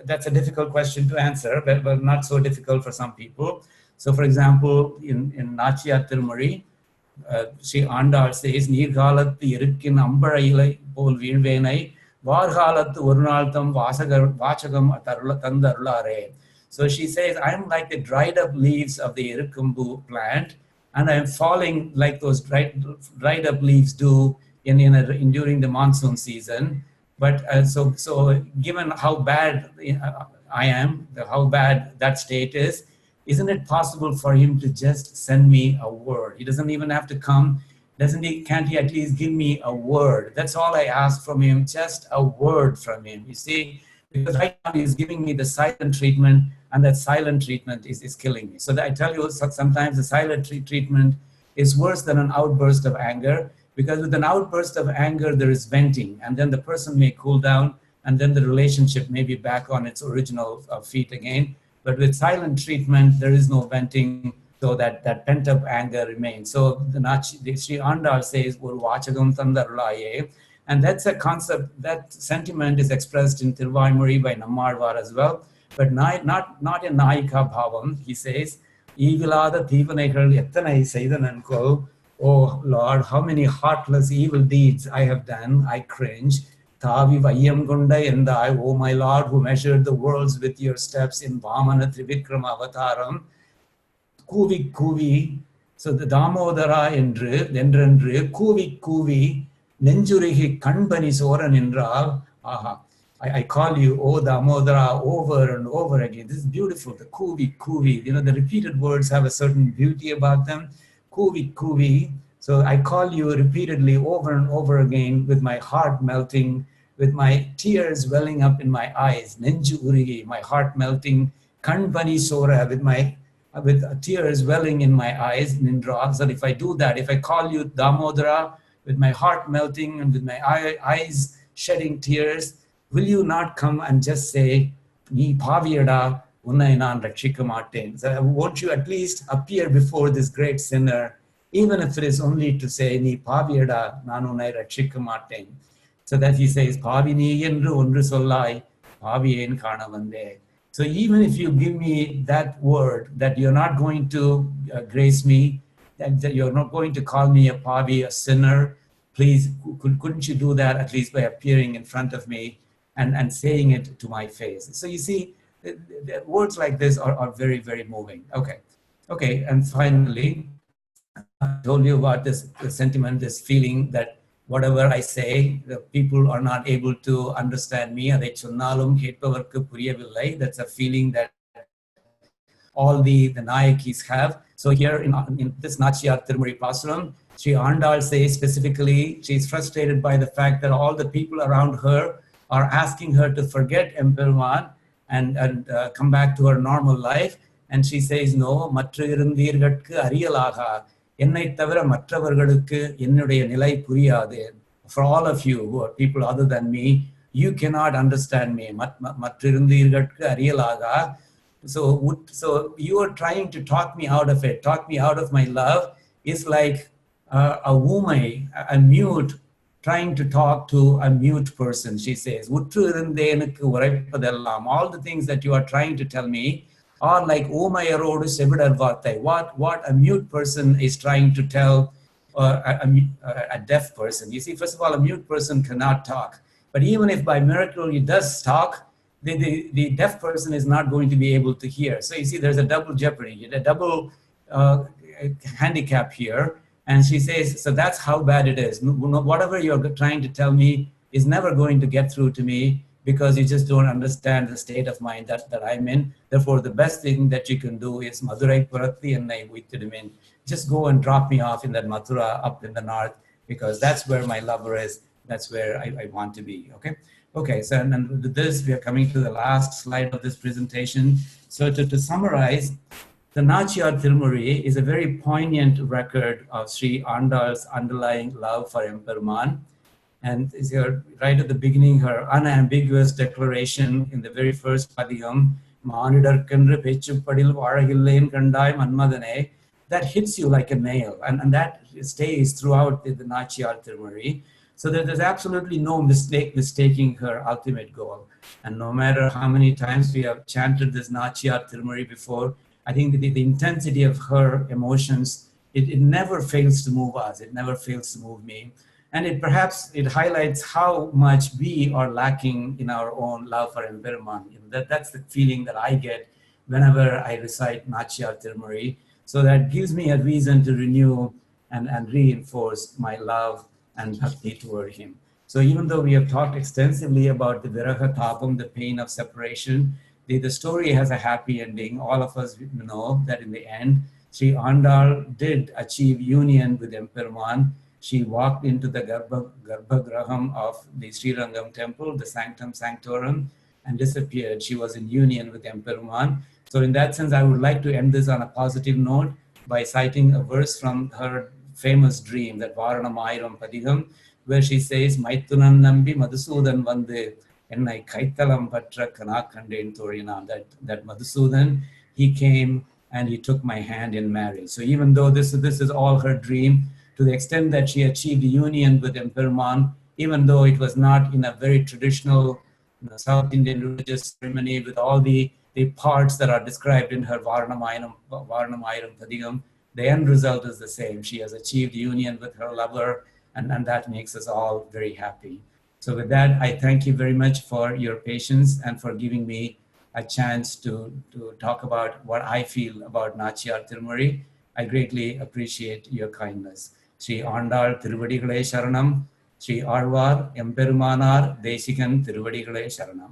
that's a difficult question to answer, but not so difficult for some people. So for example, in nAchiyAr Tirumozhi, Sri Andal says, Neergalathu irukkin ambazhai pol veelvenai, Vargalathu orunaltham vachagam thandarulare. So she says, I'm like the dried up leaves of the irukkumbu plant, and I'm falling like those dried up leaves do during the monsoon season. But so given how bad I am, how bad that state is, isn't it possible for him to just send me a word? He doesn't even have to come. Can't he at least give me a word? That's all I ask from him, just a word from him. You see, because right now he's giving me the silent treatment, and that silent treatment is killing me. So I tell you, sometimes the silent treatment is worse than an outburst of anger, because with an outburst of anger, there is venting, and then the person may cool down, and then the relationship may be back on its original feet again. But with silent treatment, there is no venting, so that pent-up anger remains. So the Sri Andal says, Vachagam Thandarulaye, and that's a concept, that sentiment is expressed in Thiruvaimuri by Nammarvar as well, but not in Nayika Bhavam. He says, Evilada Thivanaigal Ethanai Saidananko, oh Lord, how many heartless evil deeds I have done, I cringe. Tavi Vayam Gunda Endai, oh my Lord, who measured the worlds with your steps in Vamana Trivikrama Avataram. Kuvi Kuvi, so the Damodara Endru, Kuvi Kuvi, Nenjurihi Kanbani Soran Indral, aha. I call you, oh Damodara, over and over again. This is beautiful, the Kuvi Kuvi. The repeated words have a certain beauty about them. Kuvi Kuvi. So I call you repeatedly over and over again with my heart melting, with my tears welling up in my eyes. Nenju Urigi, my heart melting. Kanbani Sora, with tears welling in my eyes. Nindra. So if I do that, if I call you Damodara, with my heart melting and with my eyes shedding tears, will you not come and just say, Ni paviyada unnai naan rakshika maten? So won't you at least appear before this great sinner, even if it is only to say, Ni paviyada naan unnai rakshika maten? So that he says, Pavini endru ondru sollai, paviyen kana vande. So even if you give me that word, that you're not going to grace me, that you're not going to call me a pavi, a sinner, please, couldn't you do that at least by appearing in front of me and saying it to my face? So you see, words like this are very, very moving. Okay, and finally, I told you about this sentiment, this feeling that whatever I say, the people are not able to understand me. That's a feeling that all the nayakis have. So here in this nAchiyAr Tirumozhi Pasuram, Sri Andal says specifically, she's frustrated by the fact that all the people around her are asking her to forget emperumAn and come back to her normal life. And she says, no, மற்ற இருந்தீர்கட்கு அறியலாகா என்னை தவிர மற்றவர்களுக்கு என்னுடைய நிலை புரியாது. For all of you who are people other than me, you cannot understand me. மற்ற இருந்தீர்கட்கு அறியலாகா. So you are trying to talk me out of it, talk me out of my love. Is like a woman, a mute, trying to talk to a mute person. She says, all the things that you are trying to tell me are like what a mute person is trying to tell a deaf person. You see, first of all, a mute person cannot talk. But even if by miracle he does talk, the deaf person is not going to be able to hear. So you see, there's a double jeopardy, a double handicap here. And she says, so that's how bad it is. Whatever you're trying to tell me is never going to get through to me because you just don't understand the state of mind that I'm in. Therefore, the best thing that you can do is Madurai Puratti Ennai Uithidumen. Just go and drop me off in that Mathura up in the north, because that's where my lover is. That's where I want to be. Okay, so and with this, we are coming to the last slide of this presentation. So to summarize, the nAchiyAr Tirumozhi is a very poignant record of Sri Andal's underlying love for emperumAn. And right at the beginning, her unambiguous declaration in the very first padiyam, that hits you like a nail. And that stays throughout the nAchiyAr Tirumozhi. So there's absolutely no mistaking her ultimate goal. And no matter how many times we have chanted this nAchiyAr Tirumozhi before, I think the intensity of her emotions, it never fails to move us. It never fails to move me. And perhaps it highlights how much we are lacking in our own love for emperumAn. That's the feeling that I get whenever I recite nAchiyAr Tirumozhi. So that gives me a reason to renew and reinforce my love and bhakti toward him. So even though we have talked extensively about the viraha tApam, the pain of separation, the story has a happy ending. All of us know that in the end, Sri Andal did achieve union with emperumAn. She walked into the Garbhagraham of the Sri Temple, the Sanctum Sanctorum, and disappeared. She was in union with emperumAn. So in that sense, I would like to end this on a positive note by citing a verse from her famous dream, that Varanamayiram Padiham, where she says, Maithunan Nambi Madhusudan Vande Ennai Kaitalam Patra Kanakanden Thorinam, that Madhusudan, he came and he took my hand in marriage. So even though this is all her dream, to the extent that she achieved union with emperumAn, even though it was not in a very traditional South Indian religious ceremony with all the parts that are described in her Varanamayiram Padiham, the end result is the same. She has achieved union with her lover, and that makes us all very happy. So with that, I thank you very much for your patience and for giving me a chance to talk about what I feel about nAchiyAr Tirumozhi. I greatly appreciate your kindness. Sri Andal Tiruvadigalai Sharanam, Sri Alvar Emperumanar Desikan Tiruvadigalai Sharanam.